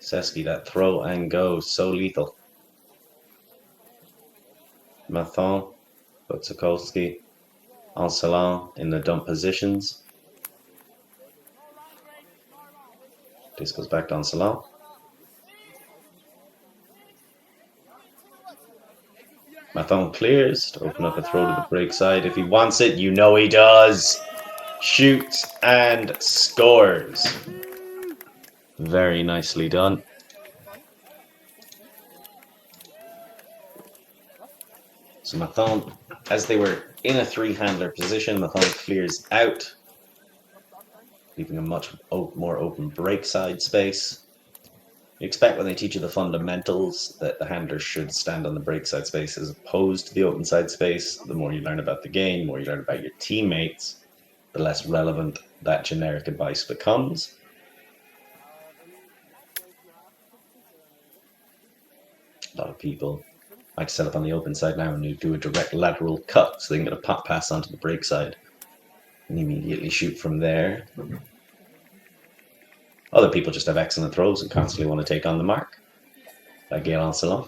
Sesky, that throw and go, so lethal. Mathon, Butsakovsky, Anselon in the dump positions. This goes back to Anselon. Mathon clears to open up a throw to the break side. If he wants it, you know he does. Shoots and scores. Very nicely done. So Mathon, as they were in a three-handler position, Mathon clears out, leaving a much more open break side space. You expect when they teach you the fundamentals that the handler should stand on the break side space as opposed to the open side space. The more you learn about the game, the more you learn about your teammates, the less relevant that generic advice becomes. A lot of people like to set up on the open side now and you do a direct lateral cut so they can get a pop pass onto the break side and immediately shoot from there. Other people just have excellent throws and constantly want to take on the mark, like Gail Anselon.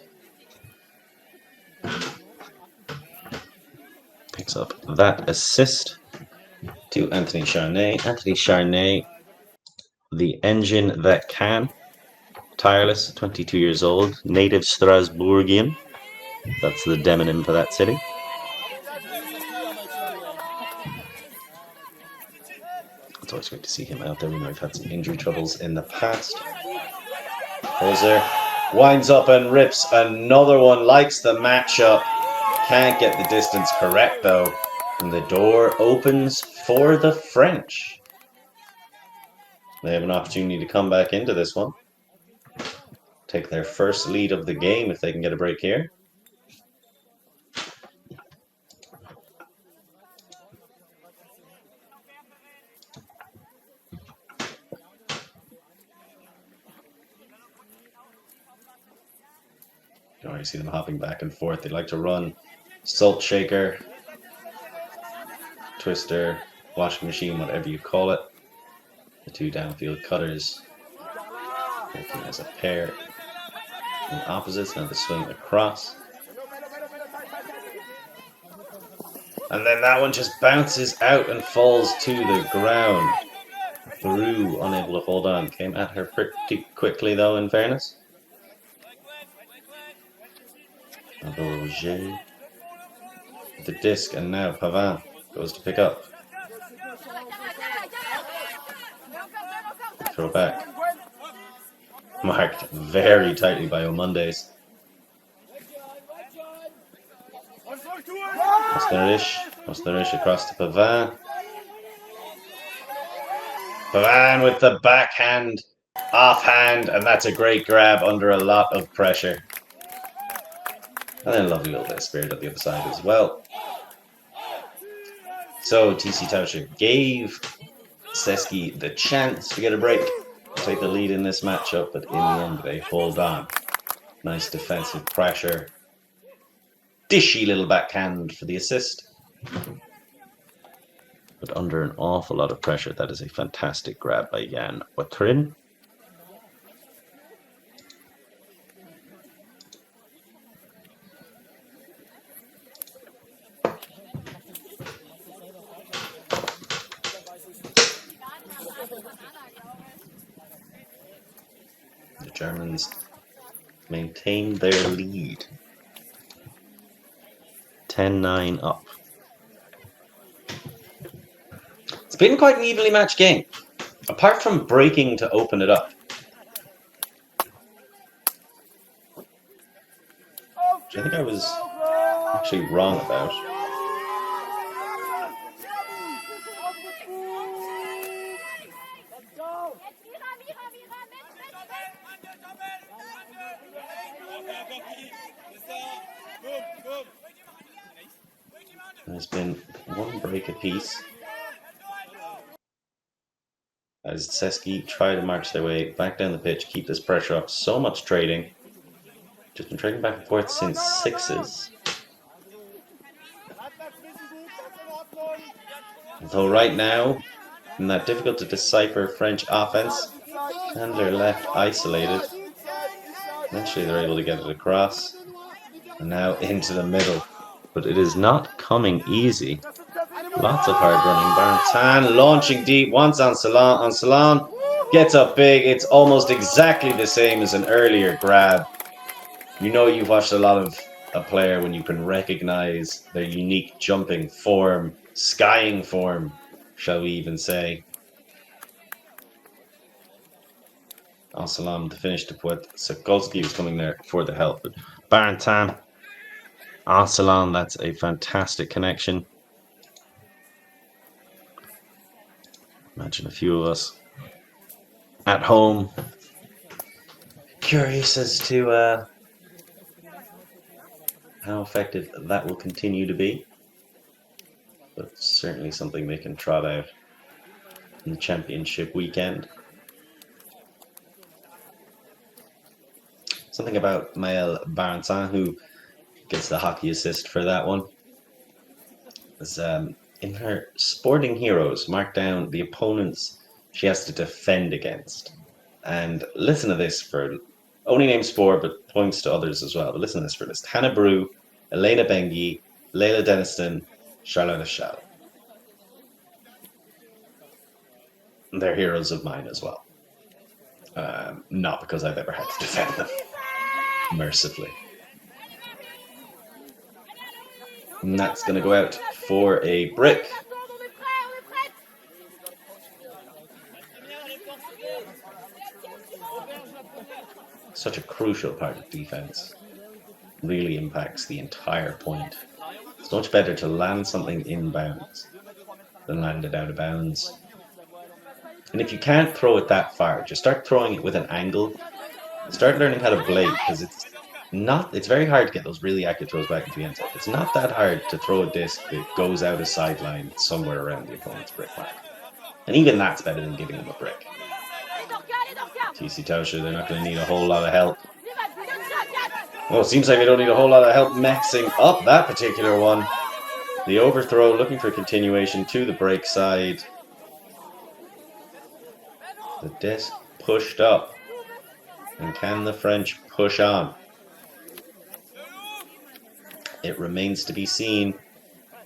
Picks up that assist to Anthony Charnay. Anthony Charnay, the engine that can. Tireless, 22 years old, native Strasbourgian. That's the demonym for that city. It's always great to see him out there. We know we've had some injury troubles in the past. Hoser winds up and rips another one. Likes the matchup. Can't get the distance correct though. And the door opens for the French. They have an opportunity to come back into this one. Take their first lead of the game if they can get a break here. You already see them hopping back and forth. They like to run salt shaker, twister, washing machine, whatever you call it. The two downfield cutters working as a pair in opposites. Now the swing across. And then that one just bounces out and falls to the ground. Brew unable to hold on. Came at her pretty quickly though, in fairness. Roger. The disc, and now Pavin goes to pick up. Throw back. Marked very tightly by Omundes. Mosterish across to Pavin. Pavin with the backhand, offhand, and that's a great grab under a lot of pressure. And then a lovely little bit of spirit at the other side as well. So Tiefseetaucher gave Sesky the chance to get a break, take the lead in this matchup, but in the end they hold on. Nice defensive pressure. Dishy little backhand for the assist. But under an awful lot of pressure, that is a fantastic grab by Jan Watrin. The Germans maintain their lead. 10-9 up. It's been quite an evenly matched game, apart from breaking to open it up. Which I think I was actually wrong about. There's been one break apiece as Seski try to march their way back down the pitch, keep this pressure up. So much trading. Just been trading back and forth since sixes. Although right now, in that difficult to decipher French offense, and they're left isolated. Eventually they're able to get it across. And now into the middle. But it is not coming easy. Lots of hard running. Barentan launching deep once on Salon. On Salon gets up big. It's almost exactly the same as an earlier grab. You know you've watched a lot of a player when you can recognize their unique jumping form, skying form, shall we even say. Al-Salam to finish to put Sokolski was coming there for the help. But Barentan, Al-Salam, that's a fantastic connection. Imagine a few of us at home curious as to how effective that will continue to be. But certainly something they can trot out in the championship weekend. Something about Maëlle Barentan, who gets the hockey assist for that one, is in her Sporting Heroes, mark down the opponents she has to defend against. And listen to this for, only names 4, but points to others as well. But listen to this for list. Hannah Brew, Elena Bengi, Leila Denniston, Charlotte Schall. They're heroes of mine as well. Not because I've ever had to defend them, mercifully. And that's going to go out for a brick. Such a crucial part of defense. Really impacts the entire point. It's much better to land something in bounds than land it out of bounds. And if you can't throw it that far, just start throwing it with an angle. Start learning how to blade, because it's very hard to get those really accurate throws back into the end zone. It's not that hard to throw a disc that goes out a sideline somewhere around the opponent's brick mark. And even that's better than giving them a brick. Tiefseetaucher, they're not going to need a whole lot of help. Well, it seems like they don't need a whole lot of help mixing up that particular one. The overthrow, looking for continuation to the break side. The disc pushed up. And can the French push on? It remains to be seen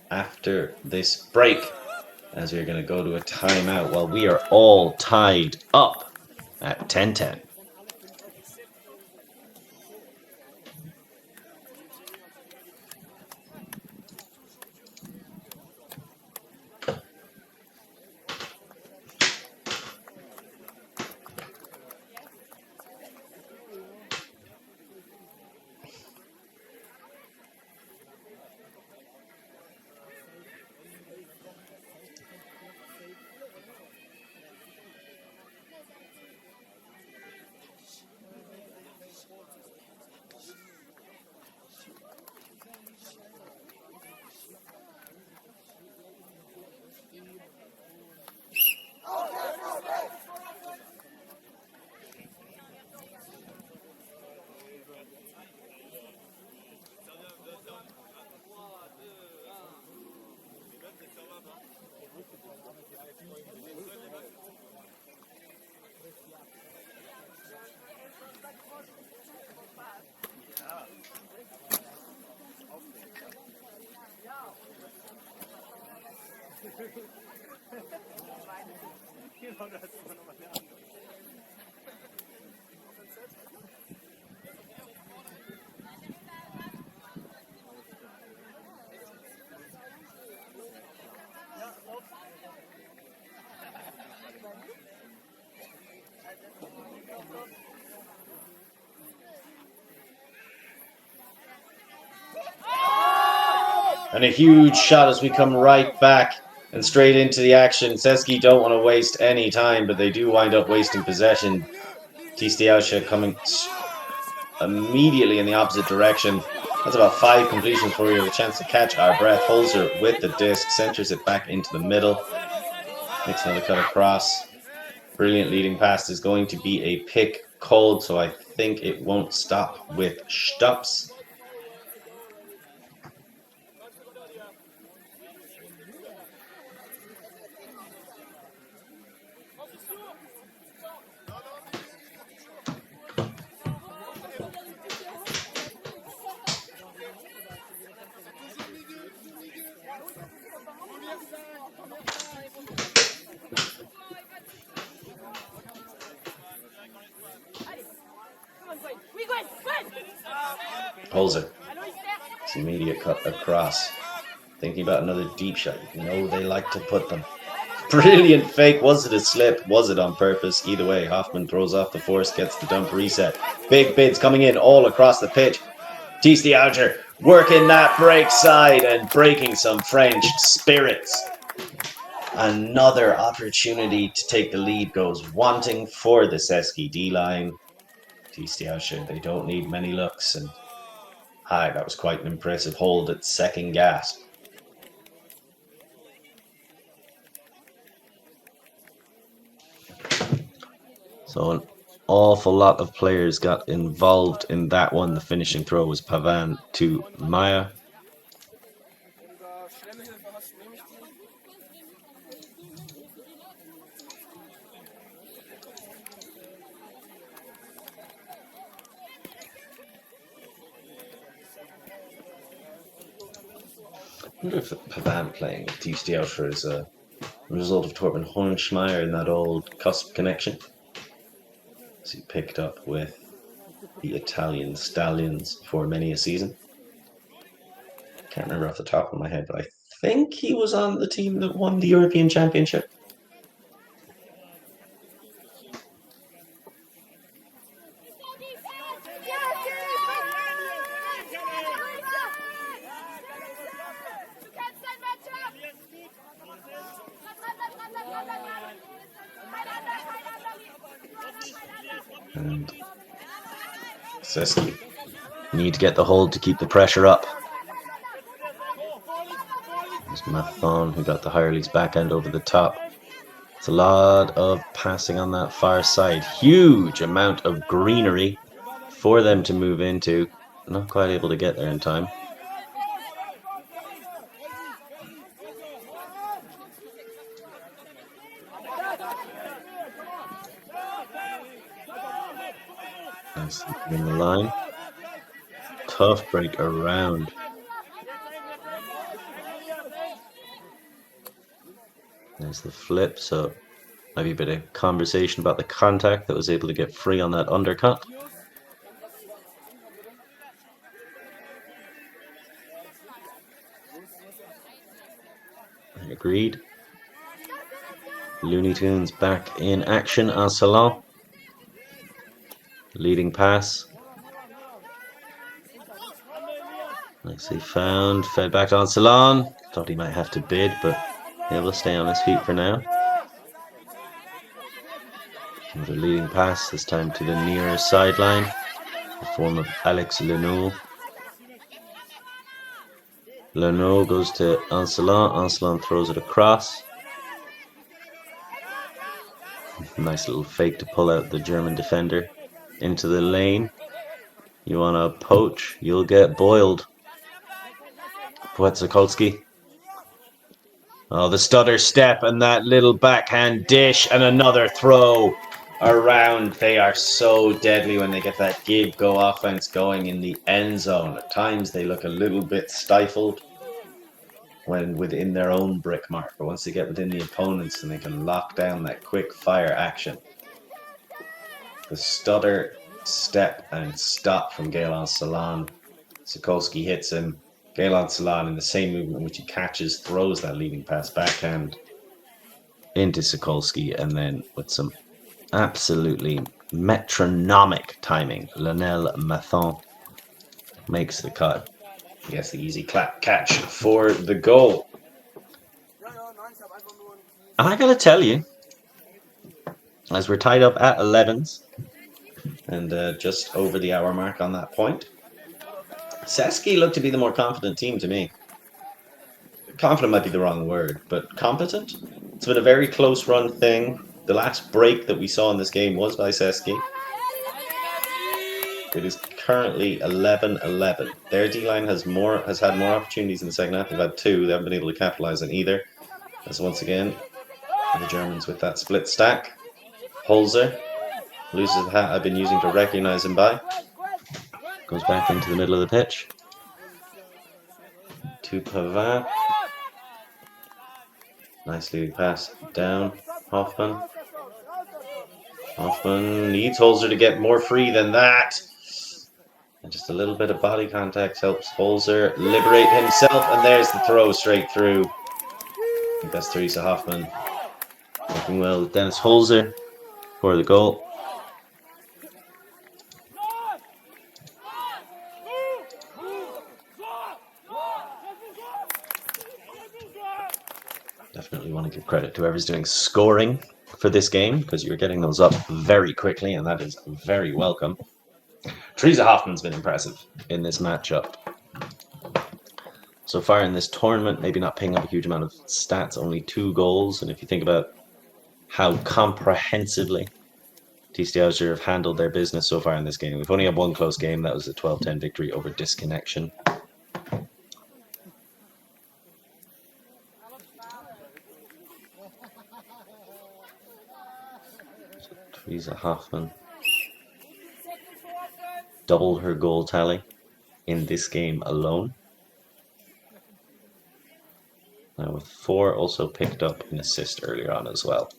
after this break, as we're going to go to a timeout while we are all tied up at 10-10. And a huge shot as we come right back And straight into the action. Sesky don't want to waste any time, but they do wind up wasting possession. Tiefseetaucher coming immediately in the opposite direction. That's about 5 completions before we have a chance to catch our breath. Holds her with the disc, centers it back into the middle. Makes another cut across. Brilliant leading pass. Is going to be a pick called, so I think it won't stop with stops. Holds it. It's immediate cut across. Thinking about another deep shot. You know they like to put them. Brilliant fake. Was it a slip? Was it on purpose? Either way, Hoffman throws off the force, gets the dump reset. Big bids coming in all across the pitch. Tiefseetaucher working that break side and breaking some French spirits. Another opportunity to take the lead goes wanting for the Sesky D-line. Tiefseetaucher, they don't need many looks, and that was quite an impressive hold at second gasp. So an awful lot of players got involved in that one. The finishing throw was Pavan to Maya. I wonder if Pavan playing with Tiefseetaucher is a result of Torben Hornschmeyer in that old cusp connection. As he picked up with the Italian Stallions for many a season. Can't remember off the top of my head, but I think he was on the team that won the European Championship. And Sesky need to get the hold to keep the pressure up. There's Mathon who got the Hireley's backhand over the top. It's a lot of passing on that far side. Huge amount of greenery for them to move into. Not quite able to get there in time. Nice in the line. Tough break around. There's the flip, so maybe a bit of conversation about the contact that was able to get free on that undercut. Agreed. Looney Tunes back in action as Salon. Leading pass. Nicely found. Fed back on Salon. Thought he might have to bid, but able to stay on his feet for now. Another leading pass, this time to the nearer sideline. The form of Alex Leno. Leno goes to Ancelon. Ancelon throws it across. Nice little fake to pull out the German defender into the lane. You want to poach, you'll get boiled. Płetzakolski. Oh, the stutter step and that little backhand dish and another throw around. They are so deadly when they get that give-go offense going in the end zone. At times they look a little bit stifled when within their own brick mark, but once they get within the opponents and they can lock down that quick fire action. The stutter, step and stop from Gaëlan Salon. Sikorsky hits him. Gaëlan Salon in the same movement in which he catches, throws that leading pass backhand into Sikorsky, and then with some absolutely metronomic timing, Lionel Mathon makes the cut. He gets the easy clap catch for the goal. I gotta tell you, as we're tied up at 11s and just over the hour mark on that point, Sesky looked to be the more confident team to me. Confident might be the wrong word, but competent. It's been a very close run thing. The last break that we saw in this game was by Sesky. It is currently 11-11. Their D-line has had more opportunities in the second half. They've had 2. They haven't been able to capitalize on either. As once again, the Germans with that split stack. Holzer loses the hat I've been using to recognize him by. Goes back into the middle of the pitch. To Pavin. Nice leading pass down. Hoffman. Hoffman needs Holzer to get more free than that. And just a little bit of body contact helps Holzer liberate himself. And there's the throw straight through. I think that's Teresa Hoffman. Working well with Dennis Holzer for the goal. Definitely want to give credit to whoever's doing scoring for this game, because you're getting those up very quickly, and that is very welcome. Teresa Hoffman's been impressive in this matchup. So far in this tournament, maybe not picking up a huge amount of stats, only 2 goals. And if you think about how comprehensively Tiefseetaucher have handled their business so far in this game, we've only had 1 close game. That was a 12-10 victory over Disconnection. Teresa Hoffman doubled her goal tally in this game alone. Now with 4 also picked up an assist earlier on as well.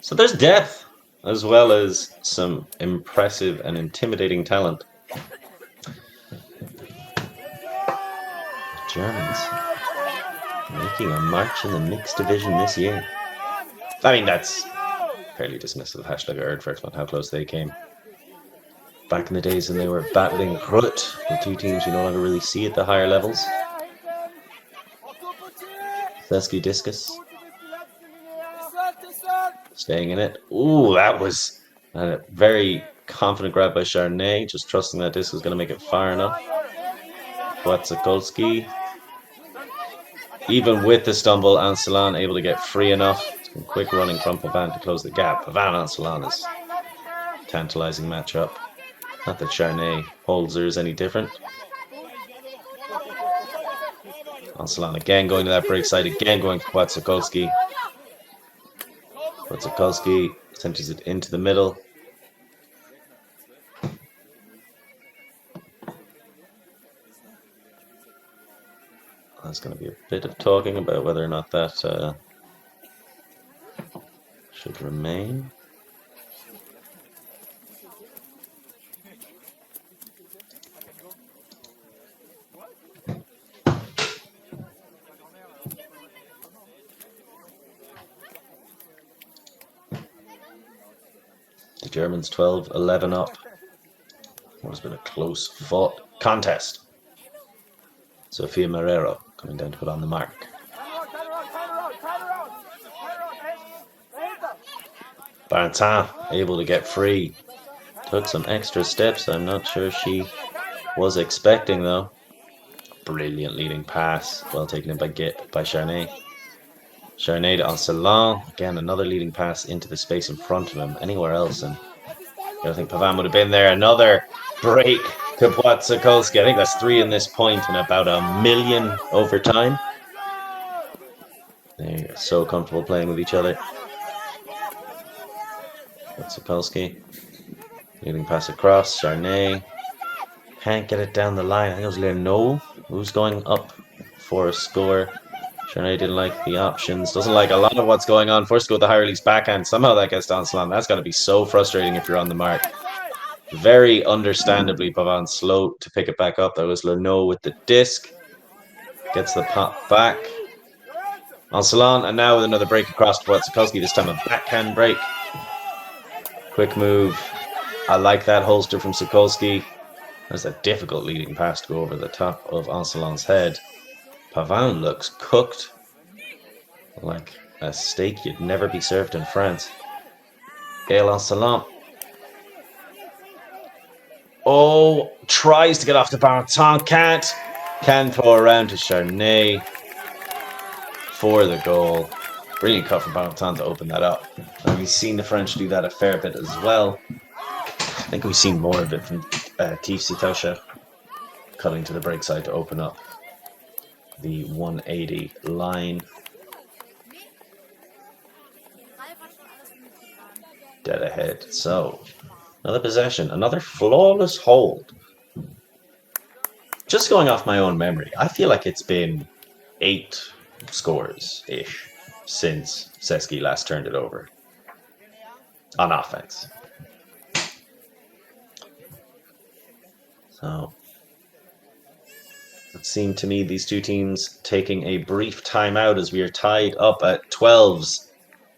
So there's depth as well as some impressive and intimidating talent. The Germans making a march in the mixed division this year. I mean, that's fairly dismissive of hashtag Erdfurt on how close they came. Back in the days when they were battling Rut, the 2 teams you no longer really see at the higher levels. Sesquidistus staying in it. Ooh, that was a very confident grab by Charnay, just trusting that disc was going to make it far enough. Wojciechowski, even with the stumble, Ancelan able to get free enough. Quick running from Pavin to close the gap. Pavin Ancelan is a tantalizing matchup. Not that Charnay Holzer is any different. Ancelan again going to that break side, again going for Wojciechowski. Wojciechowski centers it into the middle. There's going to be a bit of talking about whether or not that should remain. The Germans 12-11 up. It's been a close fought contest. Sofia Marrero coming down to put on the mark. Bartin able to get free. Took some extra steps I'm not sure she was expecting though. Brilliant leading pass. Well taken in by Charnay. Charnay to Ancelan. Again, another leading pass into the space in front of him. Anywhere else, and I don't think Pavin would have been there. Another break to Wojciechowski. I think that's 3 in this point and about 1 million over time. They're so comfortable playing with each other. Wojciechowski. Leading pass across. Charnay. Can't get it down the line. I think it was Lernoux who's going up for a score. Charnay didn't like the options. Doesn't like a lot of what's going on. Forced to go with the high release backhand. Somehow that gets to Ancelan. That's got to be so frustrating if you're on the mark. Very understandably, Pavin slow to pick it back up. That was Lernoux with the disc. Gets the pop back. Ancelan, and now with another break across to Wojciechowski. This time a backhand break. Quick move. I like that holster from Sikorski. That's a difficult leading pass to go over the top of Ancelan's head. Pavin looks cooked. Like a steak you'd never be served in France. Gaël en Salam. Oh, tries to get off the Barenton, can't. Can throw around to Charnay for the goal. Brilliant cut from Barenton to open that up. And we've seen the French do that a fair bit as well. I think we've seen more of it from Tiefseetaucher, cutting to the break side to open up the 180 line. Dead ahead. So, another possession, another flawless hold. Just going off my own memory, I feel like it's been 8 scores-ish since Sesky last turned it over on offense. So, it seemed to me these two teams taking a brief timeout as we are tied up at 12s.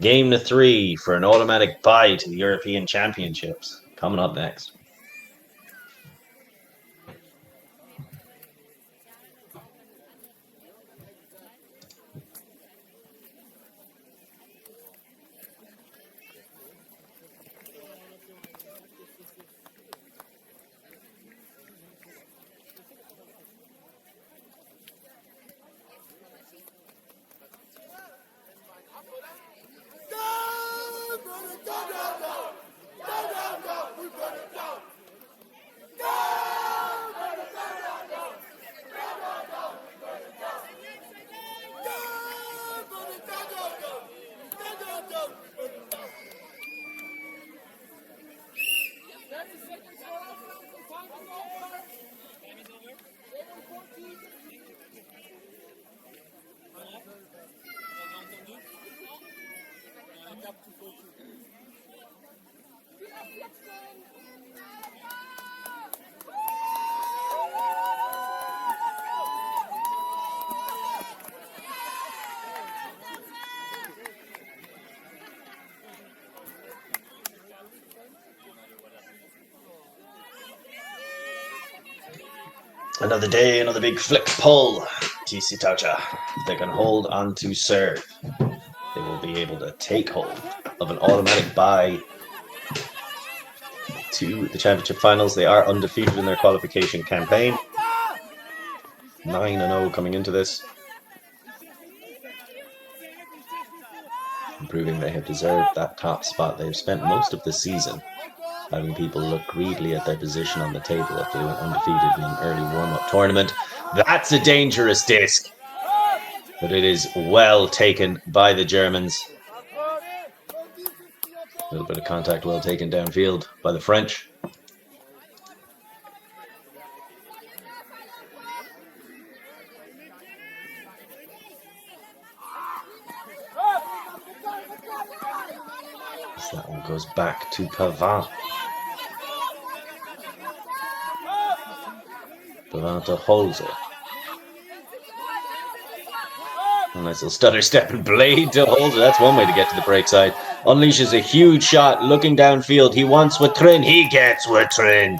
Game to 3 for an automatic bye to the European Championships. Coming up next. Another day, another big flick pull. Tiefseetaucher. If they can hold on to serve, they will be able to take hold of an automatic bye to the championship finals. They are undefeated in their qualification campaign. 9-0 coming into this. Proving they have deserved that top spot. They've spent most of the season having people look greedily at their position on the table after they went undefeated in an early warm-up tournament. That's a dangerous disc, but it is well taken by the Germans. A little bit of contact well taken downfield by the French. So that one goes back to Pavant. Pavant to Holzer. A nice little stutter step and blade to Holzer. That's one way to get to the break side. Unleashes a huge shot, looking downfield. He wants Watrin. He gets Watrin.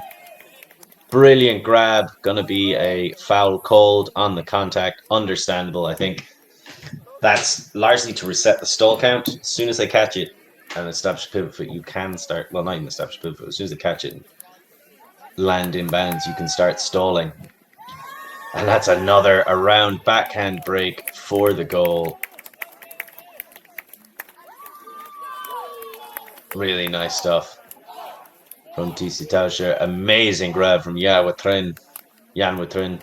Brilliant grab. Going to be a foul called on the contact. Understandable, I think. That's largely to reset the stall count. As soon as they catch it and establish a pivot foot, you can start... Well, not even establish a pivot foot. As soon as they catch it and land in bounds, you can start stalling. And that's another around backhand break for the goal. Really nice stuff from Tiefseetaucher. Amazing grab from Jan Watrin.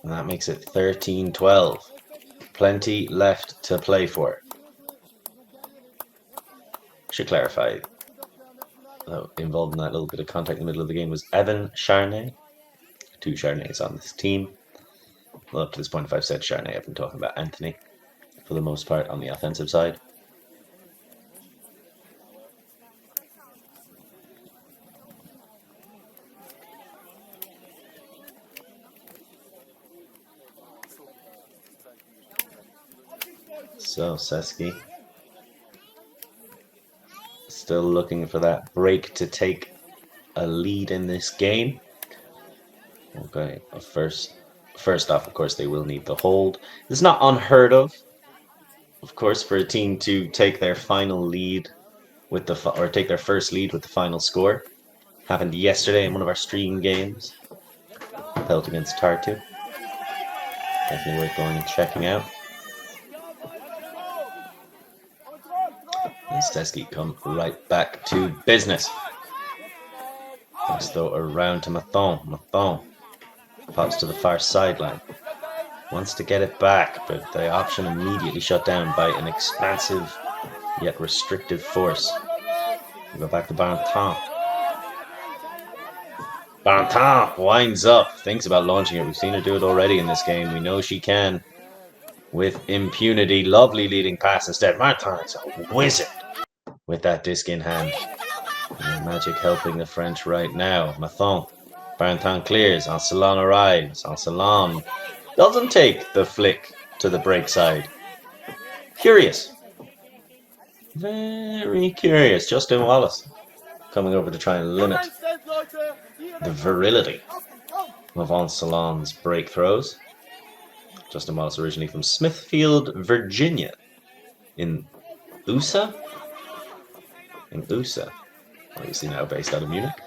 And that makes it 13-12. Plenty left to play for. Should clarify, involved in that little bit of contact in the middle of the game was Evan Charnay. 2 Charnays on this team. Well, up to this point, if I've said Charnay, I've been talking about Anthony for the most part on the offensive side. So Sesky still still looking for that break to take a lead in this game. Okay, first off, of course, they will need the hold. It's not unheard of course, for a team to take their final lead with or take their first lead with the final score. Happened yesterday in one of our stream games. Pelt against Tartu. Definitely worth going and checking out. And Sesky come right back to business. Pass though around to Mathon. Mathon pops to the far sideline. Wants to get it back, but the option immediately shut down by an expansive yet restrictive force. We go back to Barentin. Barentin winds up, thinks about launching it. We've seen her do it already in this game. We know she can with impunity. Lovely leading pass instead. Barentin is a wizard with that disc in hand. And magic helping the French right now. Mathon. Barentin clears. Ancelon arrives. Ancelon doesn't take the flick to the break side. Curious. Very curious. Justin Wallace coming over to try and limit the virility of Ancelon's break throws. Justin Wallace originally from Smithfield, Virginia. In EUCS? In EUCS. Obviously now based out of Munich.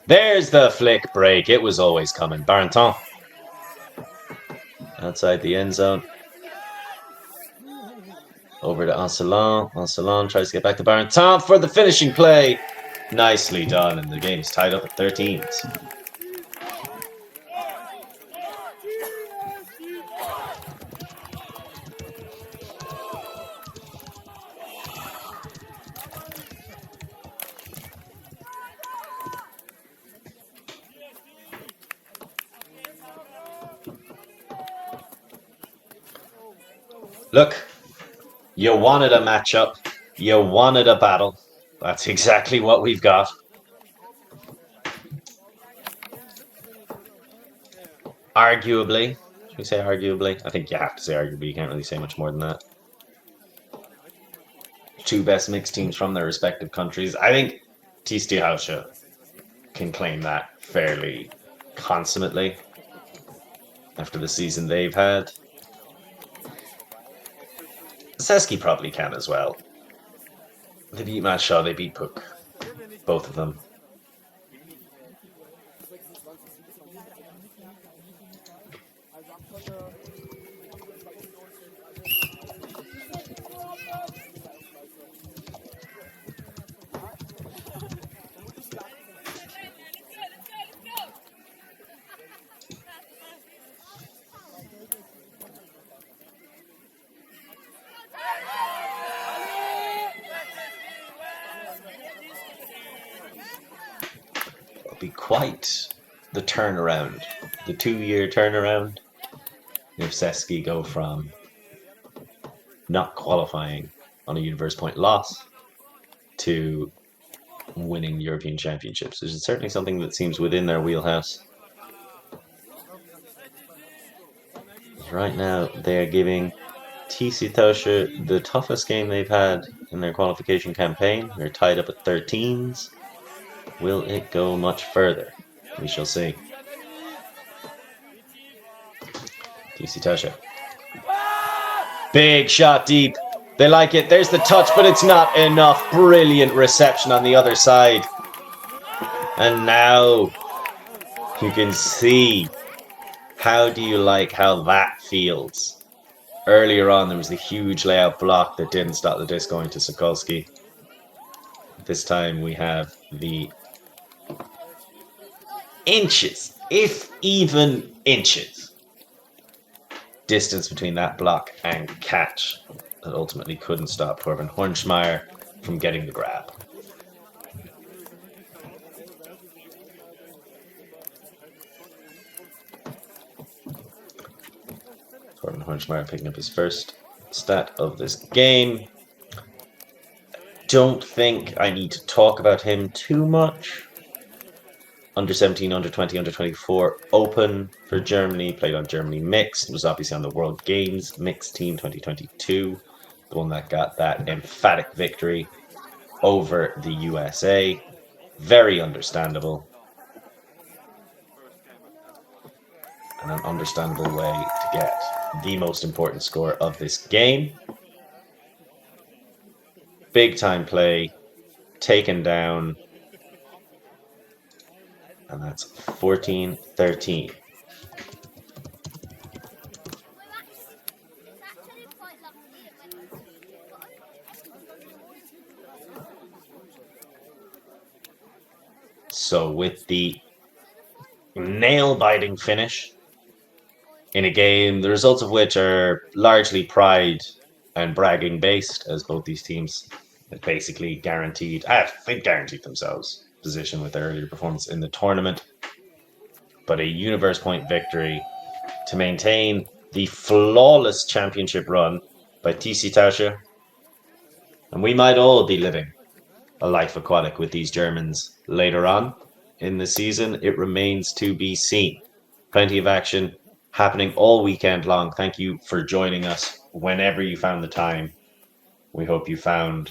There's the flick break. It was always coming. Barentin. Outside the end zone. Over to Ancelon. Ancelon tries to get back to Barentin for the finishing play. Nicely done, and the game is tied up at 13s. Look, you wanted a matchup. You wanted a battle. That's exactly what we've got. Arguably. Should we say arguably? I think you have to say arguably. You can't really say much more than that. Two best mixed teams from their respective countries. I think Tiefseetaucher can claim that fairly consummately after the season they've had. Sesky probably can as well. They beat Matt Shaw, they beat Puck. Both of them. Be quite the turnaround, the 2-year turnaround, if Sesky go from not qualifying on a universe point loss to winning European Championships. This is certainly something that seems within their wheelhouse. Right now, they are giving Tiefseetaucher the toughest game they've had in their qualification campaign. They're tied up at 13s. Will it go much further? We shall see. Tiefseetaucher. Big shot deep. They like it. There's the touch, but it's not enough. Brilliant reception on the other side. And now you can see. How do you like how that feels? Earlier on, there was the huge layout block that didn't stop the disc going to Sokolski. This time we have the inches, if even inches, distance between that block and catch that ultimately couldn't stop Torben Hornschmeyer from getting the grab. Torben Hornschmeyer picking up his first stat of this game. Don't think I need to talk about him too much. Under 17, under 20, under 24 open for Germany, played on Germany mixed, was obviously on the World Games mixed team 2022, the one that got that emphatic victory over the USA. Very understandable. And an understandable way to get the most important score of this game. Big time play, taken down. And that's 14-13. So with the nail-biting finish in a game, the results of which are largely pride and bragging based, as both these teams have basically guaranteed themselves position with their earlier performance in the tournament. But a universe point victory to maintain the flawless championship run by Tiefseetaucher. And we might all be living a life aquatic with these Germans later on in the season. It remains to be seen. Plenty of action happening all weekend long. Thank you for joining us whenever you found the time. We hope you found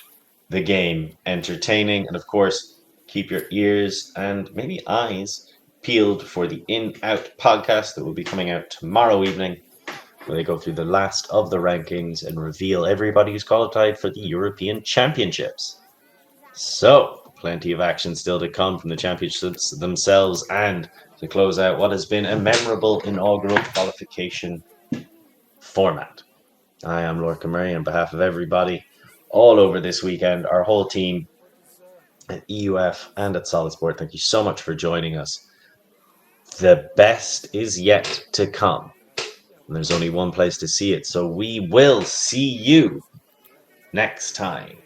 the game entertaining. And of course, keep your ears and maybe eyes peeled for the In Out podcast that will be coming out tomorrow evening, where they go through the last of the rankings and reveal everybody who's qualified for the European Championships. So, plenty of action still to come from the championships themselves and to close out what has been a memorable inaugural qualification format. I am Lorca Murray on behalf of everybody all over this weekend, our whole team at EUF and at Solid Sport. Thank you so much for joining us. The best is yet to come. And there's only one place to see it. So we will see you next time.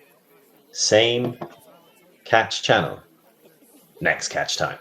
Same catch channel. Next catch time.